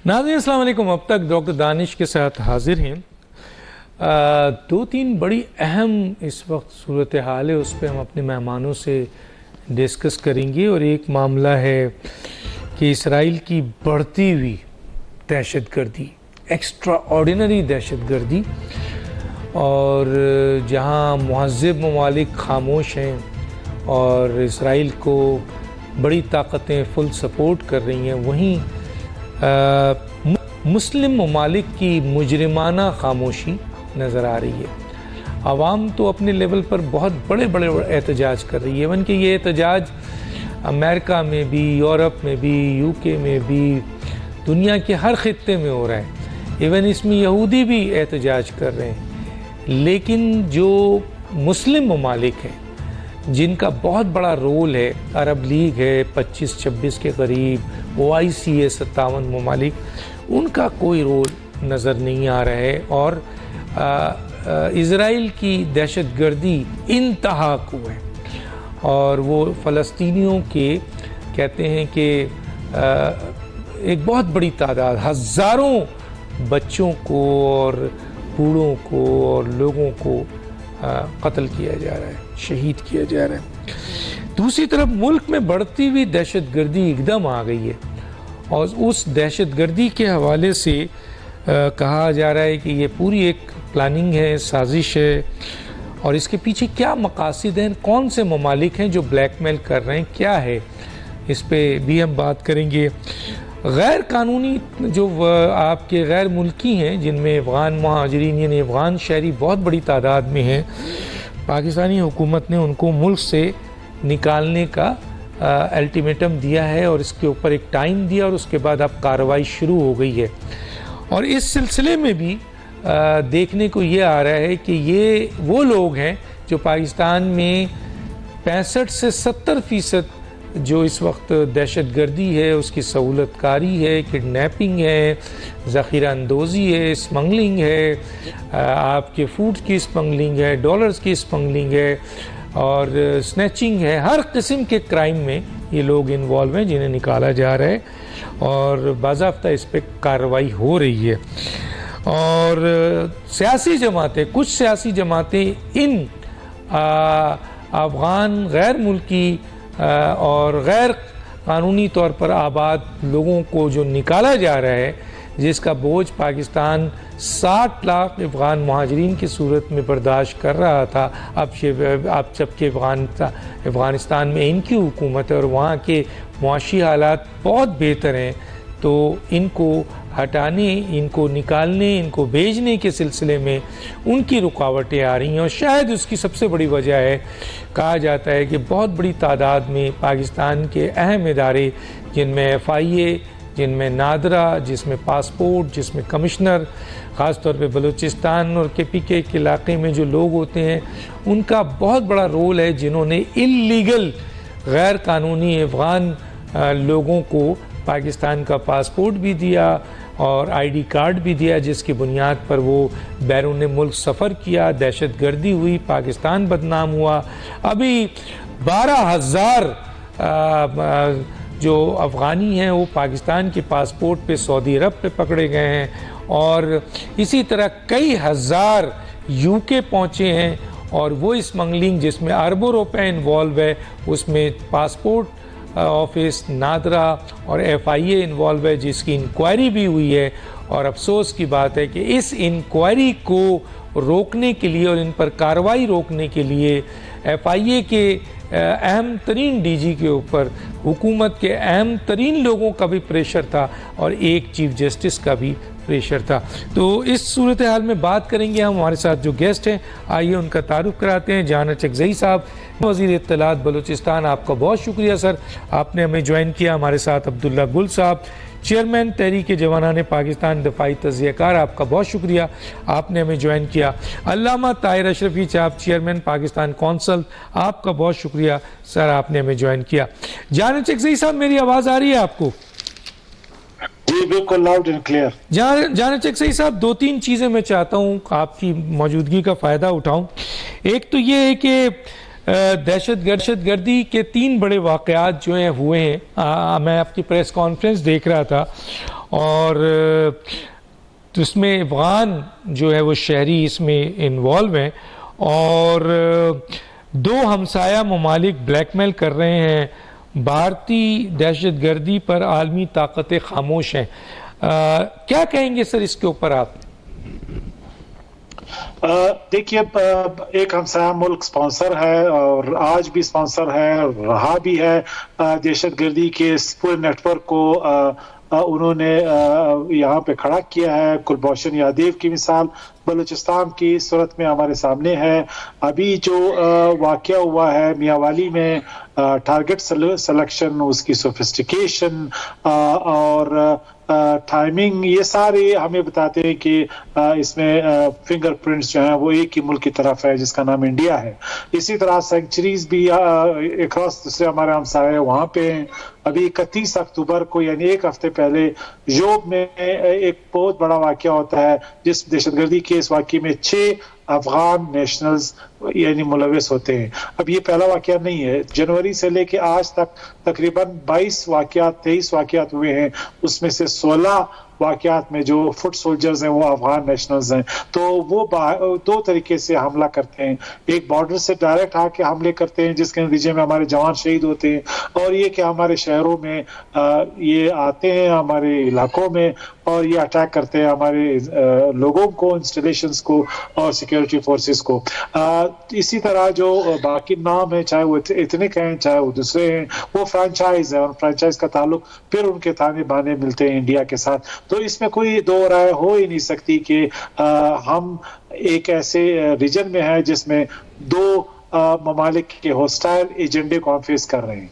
नाज़रीन अस्सलाम वालेकुम। अब तक डॉक्टर दानिश के साथ हाजिर हैं। दो तीन बड़ी अहम इस वक्त सूरत हाल है, उस पर हम अपने मेहमानों से डिस्कस करेंगे। और एक मामला है कि इसराइल की बढ़ती हुई दहशत गर्दी, एक्स्ट्रा ऑर्डिनरी दहशत गर्दी, और जहाँ मुहज़्ज़ब ममालिक खामोश हैं और इसराइल को बड़ी ताकतें फुल सपोर्ट कर रही हैं, वहीं मुस्लिम ममालिक की मुजरिमाना खामोशी नज़र आ रही है। आवाम तो अपने लेवल पर बहुत बड़े बड़े एहतजाज कर रही है। इवन कि ये एहतजाज अमेरिका में भी, यूरोप में भी, यूके में भी, दुनिया के हर खित्ते में हो रहा है। इवन इसमें यहूदी भी एहतजाज कर रहे हैं। लेकिन जो मुस्लिम ममालिक हैं जिनका बहुत बड़ा रोल है, अरब लीग है 25-26 के करीब, OIC है 57 ममालिक, उनका कोई रोल नज़र नहीं आ रहा है। और इज़राइल की दहशत गर्दी इंतहा को है। और वो फ़लस्तीनियों के कहते हैं कि एक बहुत बड़ी तादाद, हज़ारों बच्चों को और बूढ़ों को और लोगों को कत्ल किया जा रहा है, शहीद किया जा रहा है। दूसरी तरफ मुल्क में बढ़ती हुई दहशत गर्दी एकदम आ गई है। और उस दहशत गर्दी के हवाले से कहा जा रहा है कि ये पूरी एक प्लानिंग है, साजिश है। और इसके पीछे क्या मकासद हैं, कौन से ममालिक हैं जो ब्लैकमेल कर रहे हैं, क्या है, इस पे भी हम बात करेंगे। गैर कानूनी जो आपके गैर मुल्की हैं, जिनमें अफ़गान महाजरीन यानी अफ़गान शहरी बहुत बड़ी तादाद में हैं, पाकिस्तानी हुकूमत ने उनको मुल्क से निकालने का अल्टीमेटम दिया है और इसके ऊपर एक टाइम दिया और उसके बाद अब कार्रवाई शुरू हो गई है। और इस सिलसिले में भी देखने को ये आ रहा है कि ये वो लोग हैं जो पाकिस्तान में 65 से 70% जो इस वक्त दहशत गर्दी है उसकी सहूलतकारी है, किडनैपिंग है, ज़ख़ीरा अंदोज़ी है, स्मगलिंग है, आपके फूड की स्मगलिंग है, डॉलर्स की स्मगलिंग है और स्नैचिंग है। हर किस्म के क्राइम में ये लोग इन्वॉल्व हैं जिन्हें निकाला जा रहा है और बाज़ाब्ता इस पर कार्रवाई हो रही है। और सियासी जमातें, कुछ सियासी जमातें इन अफ़गान गैर मुल्की और गैर कानूनी तौर पर आबाद लोगों को जो निकाला जा रहा है, जिसका बोझ पाकिस्तान 60 लाख अफ़गान महाजरीन की सूरत में बर्दाश्त कर रहा था, अब जबकि अफ़गानिस्तान में इनकी हुकूमत है और वहाँ के मुआशी हालात बहुत बेहतर हैं, तो इनको हटाने, इनको निकालने, इनको भेजने के सिलसिले में उनकी रुकावटें आ रही हैं। और शायद उसकी सबसे बड़ी वजह है, कहा जाता है कि बहुत बड़ी तादाद में पाकिस्तान के अहम इदारे, जिनमें FIA, जिनमें नादरा, जिसमें पासपोर्ट, जिसमें कमिश्नर, ख़ास तौर पे बलूचिस्तान और KPK के इलाके में जो लोग होते हैं, उनका बहुत बड़ा रोल है, जिन्होंने इल्लीगल गैर कानूनी अफ़गान लोगों को पाकिस्तान का पासपोर्ट भी दिया और ID कार्ड भी दिया, जिसकी बुनियाद पर वो बैरून मुल्क सफ़र किया, दहशत गर्दी हुई, पाकिस्तान बदनाम हुआ। अभी 12,000 जो अफ़गानी हैं वो पाकिस्तान के पासपोर्ट पे सऊदी अरब पे पकड़े गए हैं और इसी तरह कई हज़ार UK पहुँचे हैं। और वो स्मगलिंग जिसमें अरबों रुपए इन्वॉल्व है, उसमें पासपोर्ट ऑफिस, नादरा और FIA इन्वॉल्व है, जिसकी इंक्वायरी भी हुई है। और अफसोस की बात है कि इस इंक्वायरी को रोकने के लिए और इन पर कार्रवाई रोकने के लिए FIA के अहम तरीन DG के ऊपर हुकूमत के अहम तरीन लोगों का भी प्रेशर था और एक चीफ जस्टिस का भी प्रेशर था। तो इस सूरत हाल में बात करेंगे हम। हमारे साथ जो गेस्ट हैं, आइए उनका तारुफ कराते हैं। जहान चकज़ई साहब, वज़ीर इत्तलात बलूचिस्तान, आपका बहुत शुक्रिया सर, आपने हमें ज्वाइन किया। हमारे साथ अब्दुल्ला गुल साहब, चेयरमैन तहरीक जवानान पाकिस्तान दफ़ाई तज़कियाकार, आपका बहुत शुक्रिया, आपने हमें ज्वाइन किया। अल्लामा ताहिर अशरफी साहब, चेयरमैन पाकिस्तान कौंसल, आपका बहुत शुक्रिया सर, आपने हमें ज्वाइन किया। जहान चकज़ई साहब, मेरी आवाज़ आ रही है आपको? जी बिल्कुल, लाउड एंड क्लियर। जहान चकज़ई साहब, दो तीन चीज़ें मैं चाहता हूँ आपकी मौजूदगी का फ़ायदा उठाऊँ। एक तो ये है कि दहशत गर्दी के 3 बड़े वाक़यात जो हैं हुए हैं। मैं आपकी प्रेस कॉन्फ्रेंस देख रहा था और तो इसमें अफगान जो है वो शहरी इसमें इन्वॉल्व हैं और दो हमसाया ममालिक ब्लैकमेल कर रहे हैं, भारतीय दहशतगर्दी पर आलमी ताकतें खामोश हैं। क्या कहेंगे सर इसके ऊपर आप? देखिए, एक हमसाया मुल्क स्पॉन्सर है और आज भी स्पॉन्सर है, रहा भी है दहशतगर्दी के इस पूरे नेटवर्क को उन्होंने यहाँ पे खड़ा किया है। कुलभूषण यादव की मिसाल बलूचिस्तान की सूरत में हमारे सामने है। अभी जो वाकया हुआ है मियांवाली में, टारगेट सिलेक्शन, उसकी सोफिस्टिकेशन और टाइमिंग, ये सारे हमें बताते हैं कि इसमें फिंगरप्रिंट्स जो हैं वो एक ही मुल्क की तरफ है जिसका नाम इंडिया है। इसी तरह सेंचुरीज भी अक्रॉस दूसरे हमारे हमसाये वहाँ पे हैं। अभी 31 अक्टूबर को यानी एक हफ्ते पहले योब में एक बहुत बड़ा वाकया होता है जिस दहशतगर्दी के इस वाकये में 6 अफगान नेशनल्स यानी मुलविस होते हैं। अब ये पहला वाकया नहीं है, जनवरी से लेके आज तक तकरीबन 23 वाकयात हुए हैं, उसमें से 16 वाकयात में जो फुट सोल्जर्स हैं वो अफगान नेशनल्स हैं। तो वो दो तरीके से हमला करते हैं, एक बॉर्डर से डायरेक्ट आके हमले करते हैं जिसके नतीजे में हमारे जवान शहीद होते हैं, और ये कि हमारे शहरों में ये आते हैं, हमारे इलाकों में, और ये अटैक करते हैं हमारे लोगों को, इंस्टॉलेशंस को और सिक्योरिटी फोर्सेस को। इसी तरह जो बाकी नाम है, चाहे वो इतनिक हैं चाहे वो दूसरे हैं, वो फ्रेंचाइज है और फ्रेंचाइज का ताल्लुक फिर उनके ताने बाने मिलते हैं इंडिया के साथ। तो इसमें कोई दो राय हो ही नहीं सकती कि हम एक ऐसे रीजन में है जिसमें दो ममालिक के होस्टाइल एजेंडे को हम फेस कर रहे हैं।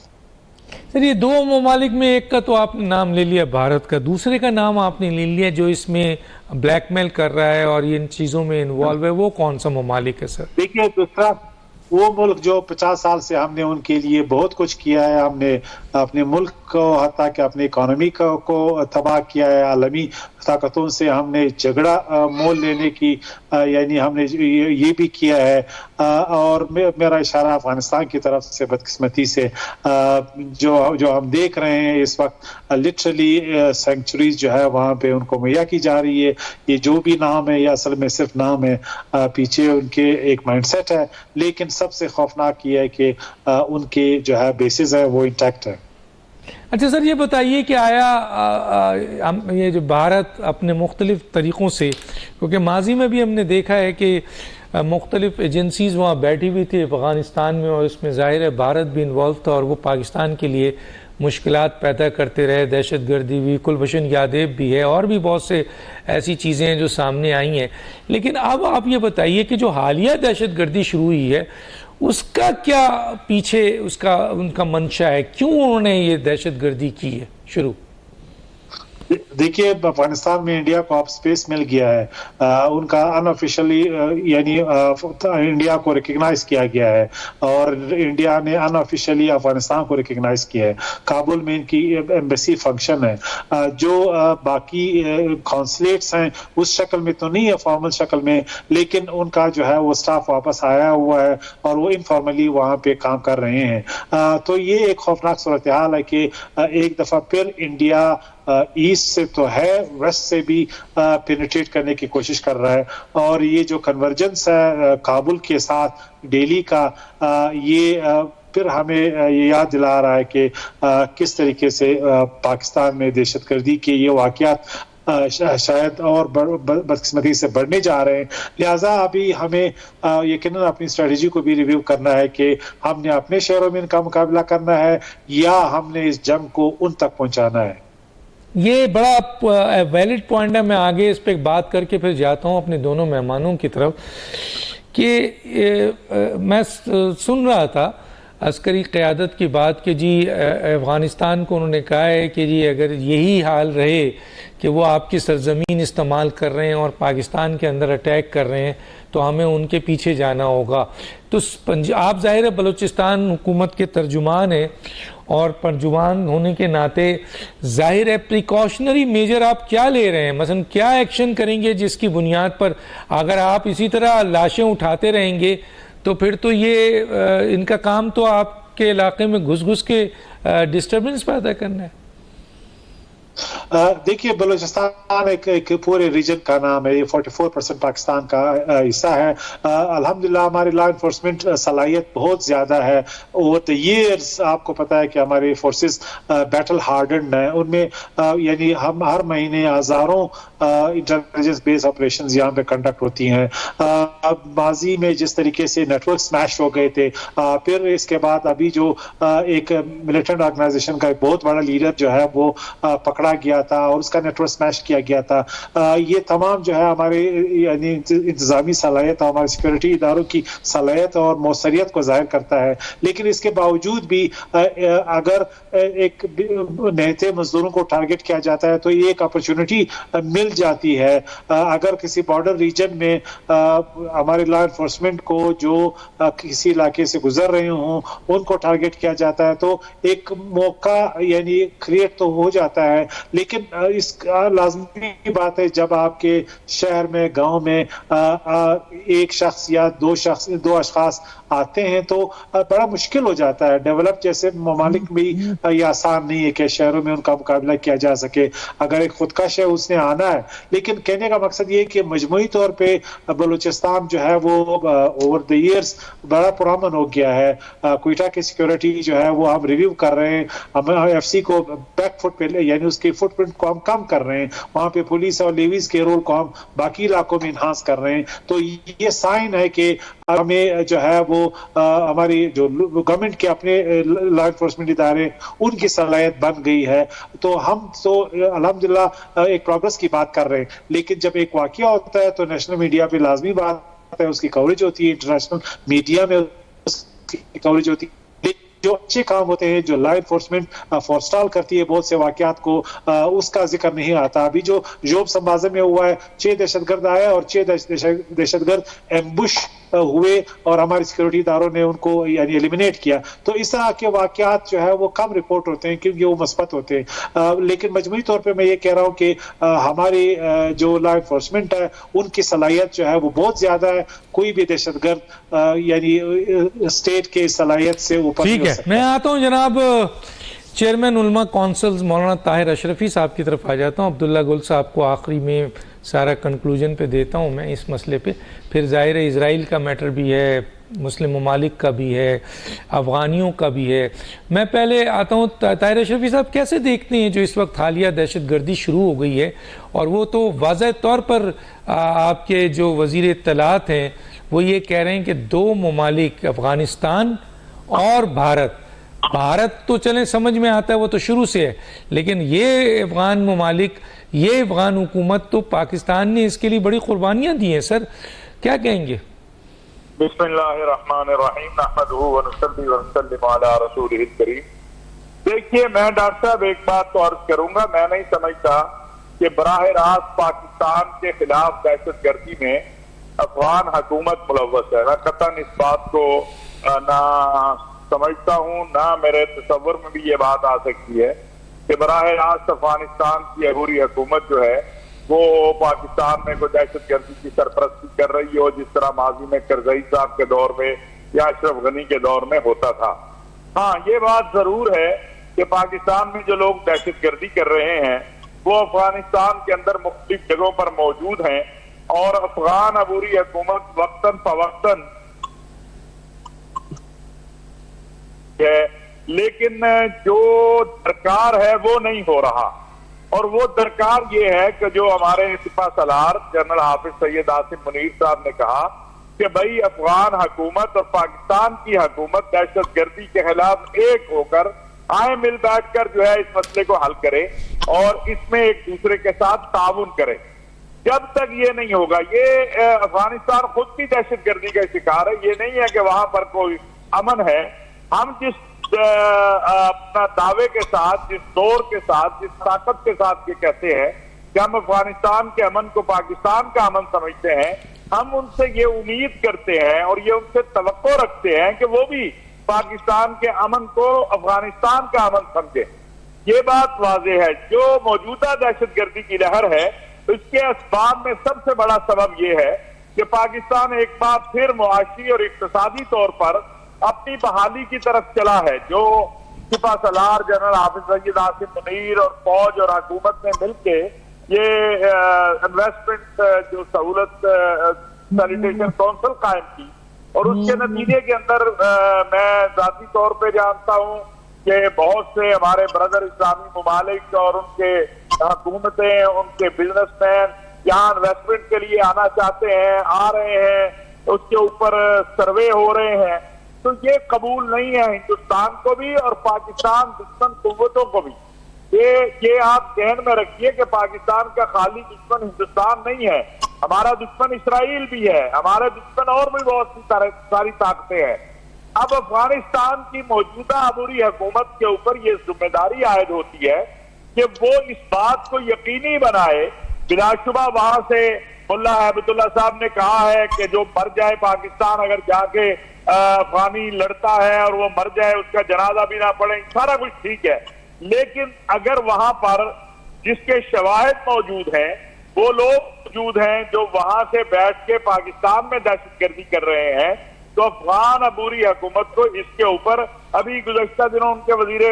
सर, ये दो ममालिक में एक का तो आपने नाम ले लिया भारत का, दूसरे का नाम आपने ले लिया जो इसमें ब्लैकमेल कर रहा है और इन चीजों में इन्वॉल्व है, वो कौन सा ममालिक है सर? देखिए, दूसरा वो मुल्क जो 50 साल से हमने उनके लिए बहुत कुछ किया है, हमने अपने मुल्क को हत्या के अपनी इकोनॉमी को तबाह किया है, आलमी ताकतों से हमने झगड़ा मोल लेने की यानी हमने ये भी किया है। और मेरा इशारा अफगानिस्तान की तरफ से बदकिस्मती से जो हम देख रहे हैं इस वक्त, लिटरली सेंचुरीज जो है वहाँ पे उनको मुहैया की जा रही है। ये जो भी नाम है ये असल में सिर्फ नाम है, पीछे उनके एक माइंडसेट है, लेकिन सबसे खौफनाक ये है कि उनके जो है बेसिस है वो इंटैक्ट है। अच्छा सर, ये बताइए कि आया ये जो भारत अपने मुख्तलिफ तरीक़ों से, क्योंकि माजी में भी हमने देखा है कि मुख्तलिफ एजेंसीज़ वहाँ बैठी हुई थी अफ़गानिस्तान में और इसमें ज़ाहिर है भारत भी इन्वॉल्व था और वो पाकिस्तान के लिए मुश्किलात पैदा करते रहे, दहशतगर्दी भी, कुलभूषण यादव भी है और भी बहुत से ऐसी चीज़ें हैं जो सामने आई हैं। लेकिन अब आप ये बताइए कि जो हालिया दहशतगर्दी शुरू हुई है उसका क्या पीछे उनका मंशा है, क्यों उन्होंने ये दहशतगर्दी की है शुरू? देखिए, अफगानिस्तान में इंडिया को अब स्पेस मिल गया है, उनका अनऑफिशियली यानी इंडिया को रिकग्नाइज किया गया है और इंडिया ने अनऑफिशियली अफगानिस्तान को रिकग्नाइज किया है। काबुल में इनकी एम्बेसी फंक्शन है, जो बाकी कॉन्सुलेट्स हैं उस शक्ल में तो नहीं है, फॉर्मल शक्ल में, लेकिन उनका जो है वो स्टाफ वापस आया हुआ है और वो इनफॉर्मली वहाँ पे काम कर रहे हैं। तो ये एक खौफनाक सूरत हाल है कि एक दफा फिर इंडिया ईस्ट से तो है, वेस्ट से भी पेनिट्रेट करने की कोशिश कर रहा है, और ये जो कन्वर्जेंस है काबुल के साथ दिल्ली का, ये फिर हमें ये याद दिला रहा है कि किस तरीके से पाकिस्तान में दहशतगर्दी के ये वाकयात शायद और बदकिस्मती से बढ़ने जा रहे हैं। लिहाजा अभी हमें यकीनन अपनी स्ट्रेटजी को भी रिव्यू करना है कि हमने अपने शहरों में इनका मुकाबला करना है या हमने इस जंग को उन तक पहुंचाना है। ये बड़ा वैलिड पॉइंट है। मैं आगे इस पर बात करके फिर जाता हूँ अपने दोनों मेहमानों की तरफ कि मैं सुन रहा था अस्करी क़यादत की बात कि जी अफ़गानिस्तान को उन्होंने कहा है कि जी अगर यही हाल रहे कि वो आपकी सरजमीन इस्तेमाल कर रहे हैं और पाकिस्तान के अंदर अटैक कर रहे हैं तो हमें उनके पीछे जाना होगा। तो आप ज़ाहिर है बलूचिस्तान हुकूमत के तर्जुमान हैं और तर्जुमान होने के नाते ज़ाहिर है प्रिकॉशनरी मेजर आप क्या ले रहे हैं, मसलन क्या एक्शन करेंगे जिसकी बुनियाद पर अगर आप इसी तरह लाशें उठाते रहेंगे तो फिर तो ये इनका काम तो आपके इलाके में घुस घुस के डिस्टर्बेंस पैदा करना है। देखिए, बलूचिस्तान एक पूरे रीजन का नाम है, ये 44% पाकिस्तान का हिस्सा है। अल्हम्दुलिल्लाह हमारी लॉ इन्फोर्समेंट सलाहियत बहुत ज्यादा है। ओवर द ईयर्स आपको पता है कि हमारी फोर्सेस बैटल हार्डन्ड है, उनमें यानी हम हर महीने हजारों इंटेलिजेंस बेस्ड ऑपरेशंस यहाँ पे कंडक्ट होती हैं। माजी में जिस तरीके से नेटवर्क स्मैश हो गए थे, फिर इसके बाद अभी जो एक मिलिटेंट ऑर्गेनाइजेशन का एक बहुत बड़ा लीडर जो है वो पकड़ा गया था और उसका नेटवर्क स्मैश किया गया था। ये तमाम जो है हमारे यानी इंतजामी सलाहियत और हमारे सिक्योरिटी इदारों की सलाहियत और मौसरियत को जाहिर करता है। लेकिन इसके बावजूद भी अगर एक निहत्थे मजदूरों को टारगेट किया जाता है तो ये एक अपॉर्चुनिटी मिल जाती है। अगर किसी बॉर्डर रीजन में हमारे लॉ इन्फोर्समेंट को जो किसी इलाके से गुजर रहे हों उनको टारगेट किया जाता है तो एक मौका यानी क्रिएट तो हो जाता है। लेकिन इसका लाजमी बात है जब आपके शहर में गांव में एक शख्स या दो अशखास आते हैं तो बड़ा मुश्किल हो जाता है। डेवलप जैसे ममालिक भी ये आसान नहीं है कि शहरों में उनका मुकाबला किया जा सके। अगर एक खुदकश है उसने आना है, लेकिन कहने का मकसद ये है कि मजमूई तौर पे बलूचिस्तान जो है वो ओवर द ईयर्स बड़ा पुरअमन हो गया है। क्वेटा की सिक्योरिटी जो है वो हम रिव्यू कर रहे हैं, हम एफसी को बैक फुट पे यानी उसके फुटप्रिंट को हम कम कर रहे हैं, वहां पे पुलिस और लेवीज के रोल को हम बाकी इलाकों में इन्हांस कर रहे हैं। तो ये साइन है कि हमें जो है वो हमारी जो गवर्नमेंट के अपने लॉ इन्फोर्समेंट इदारे उनकी सलाहियत बन गई है। तो हम तो अल्हम्दुलिल्लाह एक प्रोग्रेस की बात कर रहे हैं, लेकिन जब एक वाकया होता है तो नेशनल मीडिया पे लाजमी बात है उसकी कवरेज होती है, इंटरनेशनल मीडिया में उसकी कवरेज होती है। जो अच्छे काम होते हैं, जो लॉ इन्फोर्समेंट फोरस्टाल करती है बहुत से वाकयात को, उसका जिक्र नहीं आता। अभी जो जोब संबाजा में हुआ है, 6 दहशतगर्द आए और 6 दहशतगर्द एम्बुश हुए और हमारे सिक्योरिटी इदारों ने उनको यानी एलिमिनेट किया। तो इस तरह के वाकयात जो है वो कम रिपोर्ट होते हैं क्योंकि वो मस्बत होते हैं। लेकिन मजमूई तौर पे मैं ये कह रहा हूँ कि हमारी जो लॉ इन्फोर्समेंट है उनकी सलाहियत जो है वो बहुत ज्यादा है। कोई भी दहशतगर्द यानी स्टेट के सलाहियत से ऊपर। ठीक है, मैं आता हूँ जनाब चेयरमैन उलमा काउंसिल मौलाना ताहिर अशरफी साहब की तरफ आ जाता हूँ। अब्दुल्ला गुल साहब को आखिरी में सारा कंक्लूजन पे देता हूँ मैं इस मसले पे। फिर ज़ाहिर है इजराइल का मैटर भी है, मुस्लिम ममालिक का भी है, अफ़गानियों का भी है। मैं पहले आता हूँ ताहिर अशरफी साहब, कैसे देखते हैं जो इस वक्त हालिया दहशतगर्दी शुरू हो गई है और वो तो वाज़ह तौर पर आपके जो वज़ीर इत्तलात हैं वो ये कह रहे हैं कि 2 ममालिक अफ़गानिस्तान और भारत तो चलें समझ में आता है, वो तो शुरू से है, लेकिन ये अफ़गान ममालिक, ये अफ़गान हुकूमत तो पाकिस्तान ने इसके लिए बड़ी कुर्बानियाँ दी हैं। सर क्या कहेंगे? बिस्मिल्लाहिर्रहमानिर्रहीम, नहमदुहु व नुसल्ली व नुसल्लिमु अला रसूलिहिल करीम। देखिए, मैं डॉक्टर साहब एक बात तो अर्ज करूंगा, मैं नहीं समझता कि बराह रास्त पाकिस्तान के खिलाफ दहशतगर्दी में अफगान हुकूमत मुलव्वस है। मैं कतन इस बात को ना समझता हूँ, ना मेरे तसव्वुर में भी ये बात आ सकती है कि बराह रास्त अफगानिस्तान की अबूरी हुकूमत जो है वो पाकिस्तान में कोई दहशतगर्दी की सरपरस्ती कर रही हो, जिस तरह माजी में करजई साहब के दौर में या अशरफ गनी के दौर में होता था। हाँ, ये बात जरूर है कि पाकिस्तान में जो लोग दहशतगर्दी कर रहे हैं वो अफगानिस्तान के अंदर मुख्तलिफ जगहों पर मौजूद हैं और अफगान अबूरी हुकूमत वक्तन फवक्तन है, लेकिन जो दरकार है वो नहीं हो रहा। और वो दरकार ये है कि जो हमारे सिपा सलार जनरल हाफिज सैयद आसिम मुनीर साहब ने कहा कि भाई अफगान हुकूमत और पाकिस्तान की हुकूमत दहशतगर्दी के खिलाफ एक होकर आए, मिल बैठकर जो है इस मसले को हल करे और इसमें एक दूसरे के साथ ताउन करे। जब तक ये नहीं होगा, ये अफगानिस्तान खुद भी दहशतगर्दी का शिकार है। ये नहीं है कि वहां पर कोई अमन है। हम जिस अपना दावे के साथ, जिस दौर के साथ, जिस ताकत के साथ ये कहते हैं कि हम अफगानिस्तान के अमन को पाकिस्तान का अमन समझते हैं, हम उनसे ये उम्मीद करते हैं और ये उनसे तवक्को रखते हैं कि वो भी पाकिस्तान के अमन को अफगानिस्तान का अमन समझे। ये बात वाज़ेह है। जो मौजूदा दहशतगर्दी की लहर है इसके असबाब में सबसे बड़ा सबब यह है कि पाकिस्तान एक बार फिर मुआशी और इक्तिसादी तौर पर अपनी बहाली की तरफ चला है। जो सिपा सलार जनरल हाफिज सईद आसिम मुनीर और फौज और हुकूमत ने मिलके ये इन्वेस्टमेंट जो सहूलत सैनिटेशन काउंसिल कायम की, और उसके नतीजे के अंदर मैं जाती तौर पे जानता हूँ कि बहुत से हमारे ब्रदर इस्लामी ममालिक और उनके हुकूमतें, उनके बिजनेसमैन यहाँ इन्वेस्टमेंट के लिए आना चाहते हैं, आ रहे हैं, उसके ऊपर सर्वे हो रहे हैं। तो ये कबूल नहीं है हिंदुस्तान को भी और पाकिस्तान दुश्मन कुव्वतों को भी। ये आप ध्यान में रखिए कि पाकिस्तान का खाली दुश्मन हिंदुस्तान नहीं है, हमारा दुश्मन इसराइल भी है, हमारे दुश्मन और भी बहुत सी सारी ताकतें हैं। अब अफगानिस्तान की मौजूदा अबूरी हुकूमत के ऊपर ये जिम्मेदारी आयद होती है कि वो इस बात को यकीनी बनाए, बिलाशुबा वहां से मुल्ला हैबतुल्लाह साहब ने कहा है कि जो मर जाए पाकिस्तान अगर जाके अफगानी लड़ता है और वो मर जाए उसका जनाजा भी ना पड़े, सारा कुछ ठीक है, लेकिन अगर वहां पर जिसके शवाहिद मौजूद हैं वो लोग मौजूद हैं जो वहां से बैठ के पाकिस्तान में दहशतगर्दी कर रहे हैं, तो अफगान अबूरी हुकूमत को इसके ऊपर, अभी गुज़श्ता दिनों उनके वजीर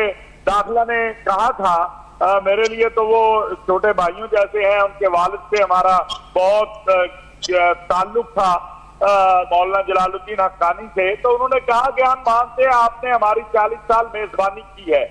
दाखिला ने कहा था, मेरे लिए तो वो छोटे भाइयों जैसे हैं, उनके वालिद से हमारा बहुत ताल्लुक था मौलाना जलालुद्दीन हक्कानी से, तो उन्होंने कहा कि हम मानते हैं आपने हमारी 40 साल मेजबानी की है।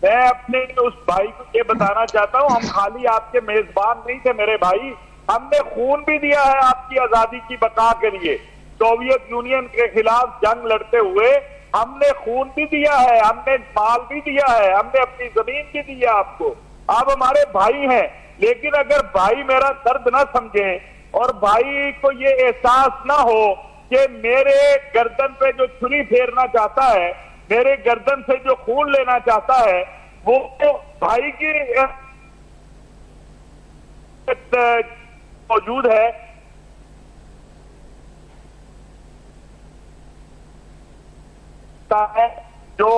मैं अपने उस भाई को ये बताना चाहता हूँ, हम खाली आपके मेजबान नहीं थे मेरे भाई, हमने खून भी दिया है आपकी आजादी की बका के लिए। सोवियत यूनियन के खिलाफ जंग लड़ते हुए हमने खून भी दिया है, हमने माल भी दिया है, हमने अपनी जमीन भी दी है आपको। आप हमारे भाई हैं, लेकिन अगर भाई मेरा दर्द ना समझे और भाई को ये एहसास ना हो कि मेरे गर्दन पे जो छुरी फेरना चाहता है, मेरे गर्दन से जो खून लेना चाहता है, वो भाई की मौजूद है। जो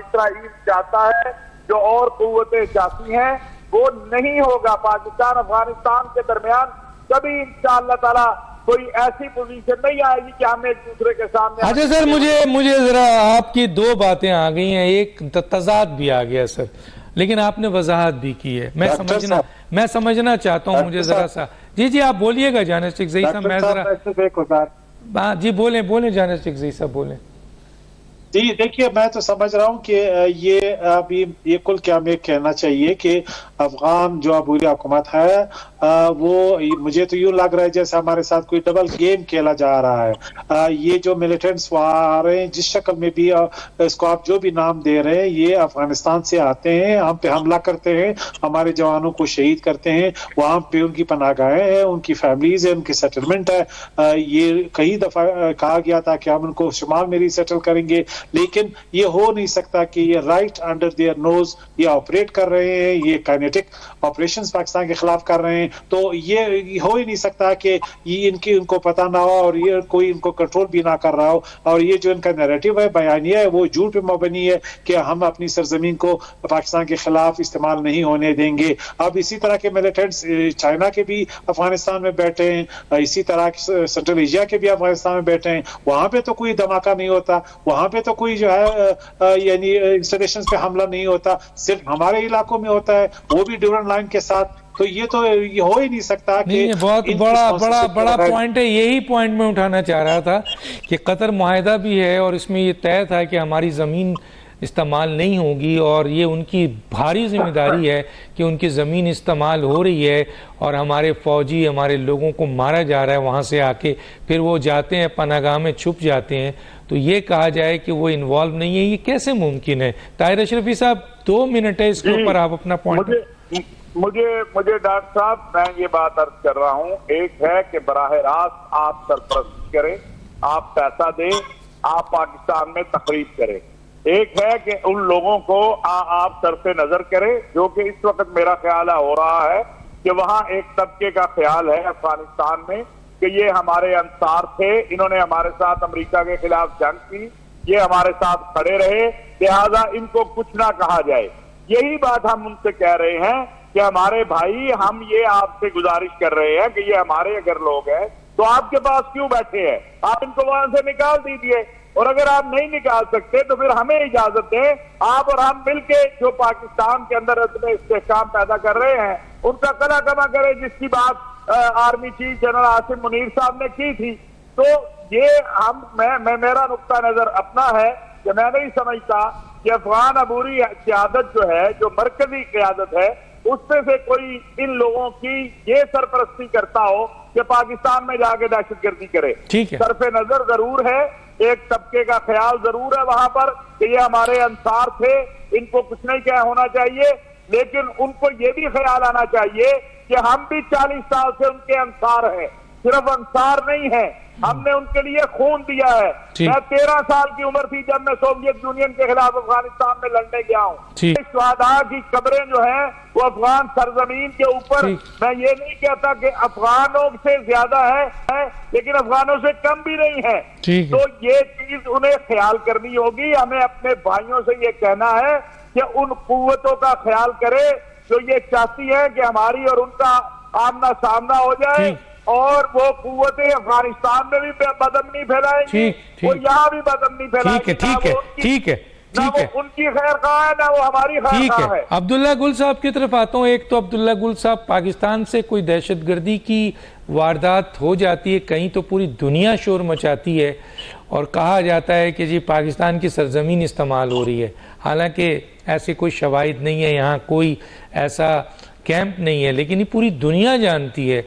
इसराइल चाहता है, जो और कुव्वतें चाहती हैं, वो नहीं होगा। पाकिस्तान अफगानिस्तान के दरमियान कभी इंशाअल्लाह ताला कोई ऐसी पोजीशन नहीं आएगी कि हम एक दूसरे के सामने। अच्छा सर, मुझे जरा आपकी दो बातें आ गई हैं, एक तजाद भी आ गया सर, लेकिन आपने वजाहत भी की है, मैं समझना चाहता हूँ, मुझे जरा सा जी आप बोलिएगा जानिस टिकज़ई साहब, मैं जरा जी बोले जानिस टिकज़ई साहब बोले। जी देखिए, मैं तो समझ रहा हूँ कि ये अभी ये कुल क्या हमें कहना चाहिए कि अफगान जो अबूरी हुकूमत है वो, मुझे तो यूं लग रहा है जैसे हमारे साथ कोई डबल गेम खेला जा रहा है। ये जो मिलिटेंट्स वहाँ आ रहे हैं, जिस शक्ल में भी इसको आप जो भी नाम दे रहे हैं, ये अफगानिस्तान से आते हैं, हम पे हमला करते हैं, हमारे जवानों को शहीद करते हैं, वहाँ पे उनकी पनाहगाहें हैं, उनकी फैमिलीज है, उनकी सेटलमेंट है। ये कई दफा कहा गया था कि हम उनको शुमाल में रीसेटल करेंगे, लेकिन ये हो नहीं सकता कि ये राइट अंडर देयर नोज ये ऑपरेट कर रहे हैं, ये काइनेटिक ऑपरेशंस पाकिस्तान के खिलाफ कर रहे हैं। तो ये हो ही नहीं सकता कि ये इनको पता ना हो और ये कोई इनको कंट्रोल भी ना कर रहा हो। और ये जो इनका नैरेटिव है, बयानिया है, वो झूठ पे मबनी है कि हम अपनी सरजमीन को पाकिस्तान के खिलाफ इस्तेमाल नहीं होने देंगे। अब इसी तरह के मिलिटेंट्स चाइना के भी अफगानिस्तान में बैठे हैं, इसी तरह सेंट्रल एशिया के भी अफगानिस्तान में बैठे हैं, वहां पे तो कोई धमाका नहीं होता, वहां पे तो कोई जो है यानी इंस्टॉलेशंस पे हमला नहीं होता, सिर्फ हमारे इलाकों में होता है, वो भी ड्यूरेंट लाइन के साथ। तो ये हो ही नहीं सकता कि नहीं, बहुत बड़ा पॉइंट है, यही पॉइंट मैं उठाना चाह रहा था कि कतर मुआहदा भी है और इसमें ये तय था कि हमारी ज़मीन इस्तेमाल नहीं होगी, और ये उनकी भारी जिम्मेदारी है कि उनकी ज़मीन इस्तेमाल हो रही है और हमारे फ़ौजी, हमारे लोगों को मारा जा रहा है वहाँ से आके, फिर वो जाते हैं पनागाह में छुप जाते हैं। तो ये कहा जाए कि वो इन्वॉल्व नहीं है, ये कैसे मुमकिन है? ताहिर अशरफी साहब 2 मिनट है, इसके ऊपर आप अपना पॉइंट। मुझे डॉक्टर साहब, मैं ये बात अर्ज कर रहा हूँ, एक है कि बराह रास्त आप सरपरस्ती करें, आप पैसा दें, आप पाकिस्तान में तकरीब करें। एक है कि उन लोगों को आप सरफे नजर करें, जो कि इस वक्त मेरा ख्याल हो रहा है कि वहां एक तबके का ख्याल है अफगानिस्तान में कि ये हमारे अंसार थे, इन्होंने हमारे साथ अमेरिका के खिलाफ जंग की, ये हमारे साथ खड़े रहे, लिहाजा इनको कुछ ना कहा जाए। यही बात हम उनसे कह रहे हैं कि हमारे भाई, हम ये आपसे गुजारिश कर रहे हैं कि ये हमारे अगर लोग हैं, तो आपके पास क्यों बैठे हैं? आप इनको वहां से निकाल दीजिए। और अगर आप नहीं निकाल सकते तो फिर हमें इजाजत दें, आप और हम मिलके जो पाकिस्तान के अंदर इतने इस्तेहकाम पैदा कर रहे हैं उनका कला कमा करें, जिसकी बात army chief general Asim Munir साहब ने की थी। तो ये मेरा नुक्ता नजर अपना है कि मैं नहीं समझता कि अफगान अबूरी क़यादत जो है, जो मरकजी क़यादत है, उसमें से कोई इन लोगों की ये सरपरस्ती करता हो कि पाकिस्तान में जाके दहशतगर्दी करे। ठीक है, सरफे नजर जरूर है, एक तबके का ख्याल जरूर है वहां पर कि ये हमारे अंसार थे, इनको कुछ नहीं क्या होना चाहिए, लेकिन उनको ये भी ख्याल आना चाहिए कि हम भी 40 साल से उनके अंसार हैं। सिर्फ अंसार नहीं है, हमने उनके लिए खून दिया है। मैं 13 साल की उम्र थी जब मैं सोवियत यूनियन के खिलाफ अफगानिस्तान में लड़ने गया हूँ। शहादा की कब्रें जो हैं वो अफगान सरजमीन के ऊपर, मैं ये नहीं कहता कि अफगानों से ज्यादा है, लेकिन अफगानों से कम भी नहीं है। तो ये चीज उन्हें ख्याल करनी होगी। हमें अपने भाइयों से ये कहना है कि उन कुव्वतों का ख्याल करे जो ये चाहती है कि हमारी और उनका आमना सामना हो जाए, और वो कुव्वतें अफगानिस्तान में भी बदअमनी फैलाएंगी, वो यहाँ भी बदअमनी फैलाएंगी। ठीक है, उनकी खैर कहाँ है, ना वो हमारी खैर कहाँ है। अब्दुल्ला गुल साहब की तरफ आता हूँ। एक तो अब्दुल्ला गुल साहब, पाकिस्तान से कोई दहशतगर्दी की वारदात हो जाती है कहीं तो पूरी दुनिया शोर मचाती है और कहा जाता है कि जी पाकिस्तान की सरजमीन इस्तेमाल हो रही है। हालांकि ऐसे कोई शवाहिद नहीं है, यहाँ कोई ऐसा कैंप नहीं है, लेकिन ये पूरी दुनिया जानती है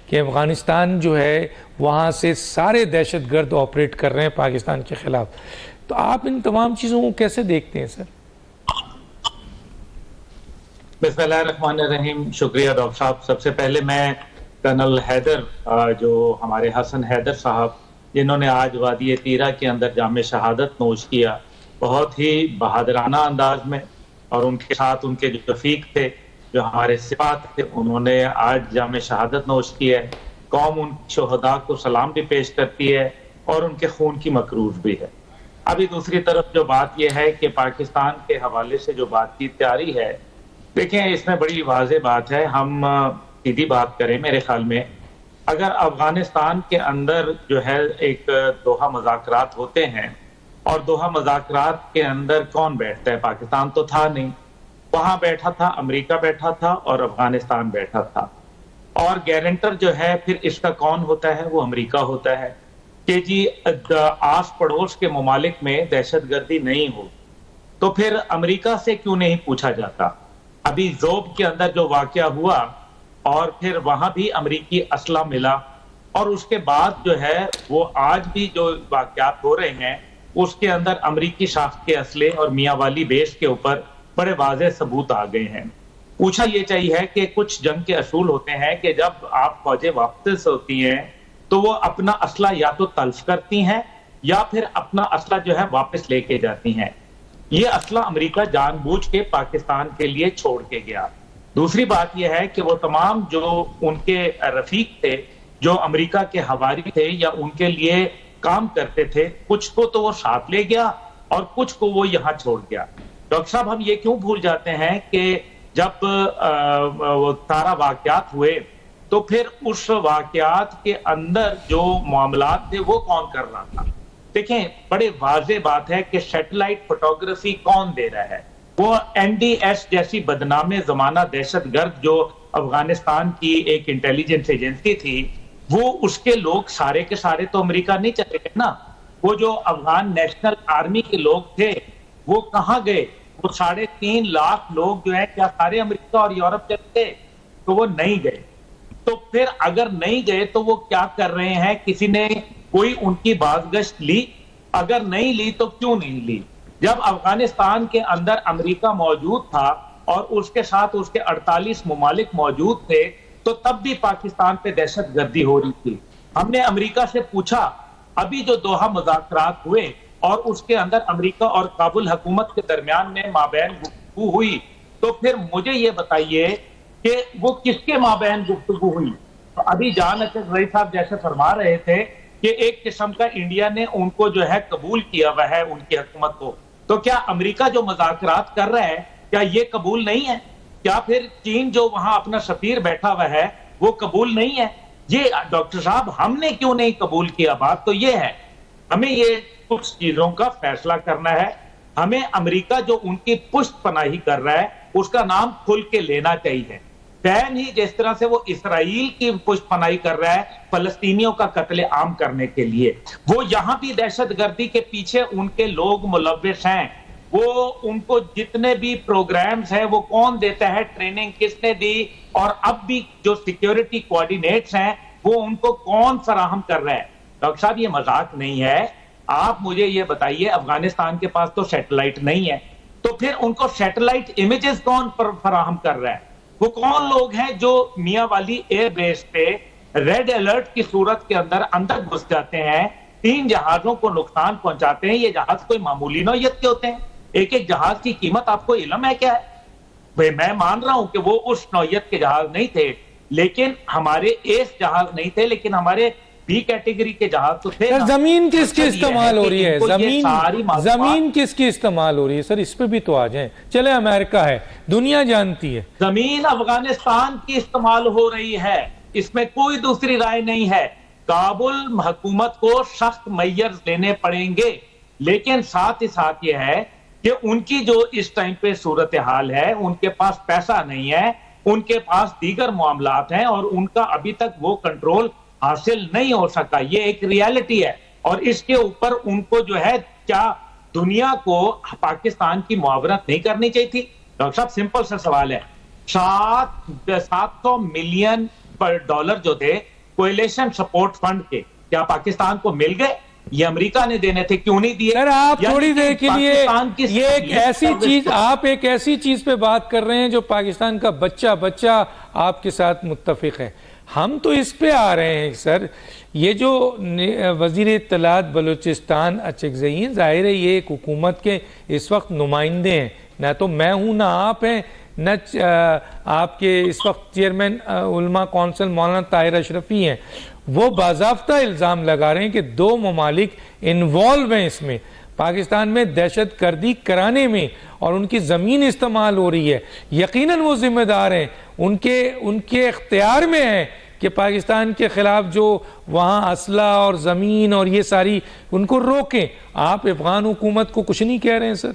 कि अफगानिस्तान जो है वहाँ से सारे दहशतगर्द ऑपरेट कर रहे हैं पाकिस्तान के खिलाफ। तो आप इन तमाम चीज़ों को कैसे देखते हैं सर? बिस्मिल्लाहिर्रहमानिर्रहीम। शुक्रिया डॉक्टर साहब। सबसे पहले मैं कर्नल हैदर, जो हमारे हसन हैदर साहब, जिन्होंने आज वादी तीरा के अंदर जामे शहादत नोश किया, बहुत ही बहादराना अंदाज में, और उनके साथ उनके जो रफीक थे, जो हमारे सिपाह थे, उन्होंने आज जामे शहादत नोश की है। कौम उन शोहदा को सलाम भी पेश करती है और उनके खून की मकरूज भी है। अभी दूसरी तरफ जो बात यह है कि पाकिस्तान के हवाले से जो बातचीत जारी है, देखें इसमें बड़ी वाज़ेह बात है। हम सीधी बात करें, मेरे ख्याल में अगर अफगानिस्तान के अंदर जो है एक दोहा मुज़ाकरात होते हैं, और दोहा मुज़ाकरात के अंदर कौन बैठता है? पाकिस्तान तो था नहीं, वहां बैठा था अमेरिका बैठा था और अफगानिस्तान बैठा था। और गारंटर जो है फिर इसका कौन होता है? वो अमेरिका होता है कि जी आस पड़ोस के ममालिक में दहशतगर्दी नहीं हो, तो फिर अमेरिका से क्यों नहीं पूछा जाता? अभी जोब के अंदर जो वाकया हुआ और फिर वहां भी अमेरिकी असला मिला, और उसके बाद जो है वो आज भी जो वाकयात हो रहे हैं उसके अंदर अमेरिकी साख्त के असले और मियां वाली बेस के ऊपर बड़े वाज़ेह सबूत आ गए हैं। पूछा यह चाहिए है कि कुछ जंग के असूल होते हैं कि जब आप फौजें वापस होती हैं तो वो अपना असला या तो तल्फ करती हैं या फिर अपना असला जो है वापस लेके जाती हैं। ये असला अमेरिका जानबूझ के पाकिस्तान के लिए छोड़ के गया। दूसरी बात यह है कि वो तमाम जो उनके रफीक थे, जो अमेरिका के हवारी थे या उनके लिए काम करते थे, कुछ को तो वो साथ ले गया और कुछ को वो यहाँ छोड़ गया। डॉक्टर साहब, हम ये क्यों भूल जाते हैं कि जब वो सारा वाकयात हुए तो फिर उस वाकयात के अंदर जो मामलात थे वो कौन कर रहा था? देखें, बड़े वाज़ेह बात है कि सैटेलाइट फोटोग्राफी कौन दे रहा है? वो NDS जैसी बदनामे जमाना दहशतगर्द जो अफगानिस्तान की एक इंटेलिजेंस एजेंसी थी, वो उसके लोग सारे के सारे तो अमेरिका नहीं चले गए ना। वो जो अफगान नेशनल आर्मी के लोग थे वो कहाँ गए? वो 3.5 लाख लोग जो है, क्या सारे अमेरिका और यूरोप चले गए? तो वो नहीं गए। तो फिर अगर नहीं गए तो वो क्या कर रहे हैं? किसी ने कोई उनकी बाज़गश्त ली? अगर नहीं ली तो क्यों नहीं ली? जब अफगानिस्तान के अंदर अमेरिका मौजूद था और उसके साथ उसके 48 ममालिक मौजूद थे, तो तब भी पाकिस्तान पे दहशतगर्दी हो रही थी। हमने अमेरिका से पूछा, अभी जो दोहा मुज़ाकरात हुए और उसके अंदर अमेरिका और काबुल हुकूमत के दरमियान में माबैन गुफ्तगू हुई, तो फिर मुझे ये बताइए कि वो किसके माबैन गुफ्तगू हुई? तो अभी जान अचक रही साहब जैसे फरमा रहे थे कि एक किस्म का इंडिया ने उनको जो है कबूल किया हुआ है उनकी हुकूमत को। तो क्या अमेरिका जो मुज़ाकरात कर रहा है क्या ये कबूल नहीं है? क्या फिर चीन जो वहां अपना सफीर बैठा हुआ है वो कबूल नहीं है? ये डॉक्टर साहब हमने क्यों नहीं कबूल किया? बात तो ये है, हमें ये कुछ चीजों का फैसला करना है। हमें अमेरिका जो उनकी पुष्ट पनाही कर रहा है उसका नाम खुल के लेना चाहिए। बैन ही जिस तरह से वो इसराइल की पुष्पनाई कर रहा है फलस्तीनियों का कत्ले आम करने के लिए, वो यहां भी दहशतगर्दी के पीछे उनके लोग मुलव्विस हैं। वो उनको जितने भी प्रोग्राम्स हैं वो कौन देता है, ट्रेनिंग किसने दी, और अब भी जो सिक्योरिटी कोऑर्डिनेट्स हैं वो उनको कौन फराहम कर रहा है? डॉक्टर साहब ये मजाक नहीं है। आप मुझे ये बताइए, अफगानिस्तान के पास तो सैटेलाइट नहीं है, तो फिर उनको सैटेलाइट इमेजेस कौन फराहम कर रहा है? वो कौन लोग हैं जो मियां वाली एयरबेस पे रेड अलर्ट की सूरत के अंदर घुस जाते हैं, 3 जहाजों को नुकसान पहुंचाते हैं? ये जहाज कोई मामूली नौयत के होते हैं? एक एक जहाज की कीमत आपको इल्म है क्या है? भाई मैं मान रहा हूं कि वो उस नौयत के जहाज नहीं थे, लेकिन हमारे एस जहाज नहीं थे, लेकिन हमारे बी कैटेगरी के जहाज तो थे। सर जमीन किसकी इस्तेमाल हो रही है? जमीन किसकी इस्तेमाल हो रही है सर? इस पे भी तो आ जाएं। चले अमेरिका है, दुनिया जानती है, जमीन अफगानिस्तान की इस्तेमाल हो रही है, इसमें कोई दूसरी राय नहीं है। काबुल हुकूमत को सख्त मेजर्स लेने पड़ेंगे, लेकिन साथ ही साथ यह है कि उनकी जो इस टाइम पे सूरत हाल है, उनके पास पैसा नहीं है, उनके पास दीगर मामलात हैं और उनका अभी तक वो कंट्रोल हासिल नहीं हो सका। ये एक रियलिटी है और इसके ऊपर उनको जो है, क्या दुनिया को पाकिस्तान की मुआवरत नहीं करनी चाहिए थी? डॉक्टर साहब सिंपल सा सवाल है। 700 मिलियन डॉलर जो थे कोएलिशन सपोर्ट फंड के, क्या पाकिस्तान को मिल गए? ये अमेरिका ने देने थे, क्यों नहीं दिए? सर आप थोड़ी देर के लिए ये एक ऐसी चीज, आप एक ऐसी चीज पे बात कर रहे हैं जो पाकिस्तान का बच्चा आपके साथ मुत्तफिक है। हम तो इस पे आ रहे हैं सर, ये जो वजीर इत्तलात बलूचिस्तान अचकज़ई हैं, जाहिर है ये एक हुकूमत के इस वक्त नुमाइंदे हैं, ना तो मैं हूँ ना आप हैं, न आपके इस वक्त चेयरमैन उलमा कौंसिल मौलाना ताहिर अशरफी हैं। वो बाज़ाफ्ता इल्ज़ाम लगा रहे हैं कि 2 ममालिक इन्वॉल्व हैं इसमें, पाकिस्तान में दहशत गर्दी कराने में, और उनकी ज़मीन इस्तेमाल हो रही है। यकीनन वो जिम्मेदार हैं, उनके इख्तियार में है कि पाकिस्तान के खिलाफ जो वहाँ असला और ज़मीन और ये सारी उनको रोकें। आप अफगान हुकूमत को कुछ नहीं कह रहे हैं सर?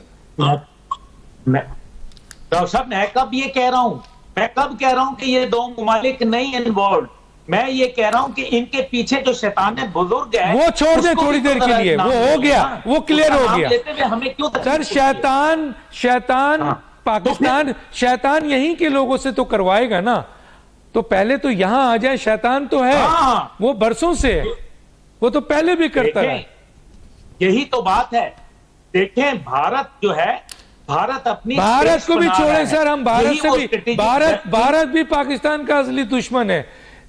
डॉक्टर साहब मैं कब ये कह रहा हूं? मैं कब कह रहा हूं कि ये 2 ममालिक नहीं इन्वॉल्व? मैं ये कह रहा हूं कि इनके पीछे जो शैतान बुजुर्ग है वो छोड़ दे थोड़ी देर के लिए, वो हो गया, वो क्लियर हो गया। हमें क्यों सर शैतान पाकिस्तान शैतान यहीं के लोगों से तो करवाएगा ना, तो पहले तो यहां आ जाए। शैतान तो है, वो बरसों से है, वो तो पहले भी करता है। यही तो बात है। देखें भारत जो है, भारत अपनी भारत को भी छोड़े सर, हम भारत से भी, भारत भी पाकिस्तान का असली दुश्मन है।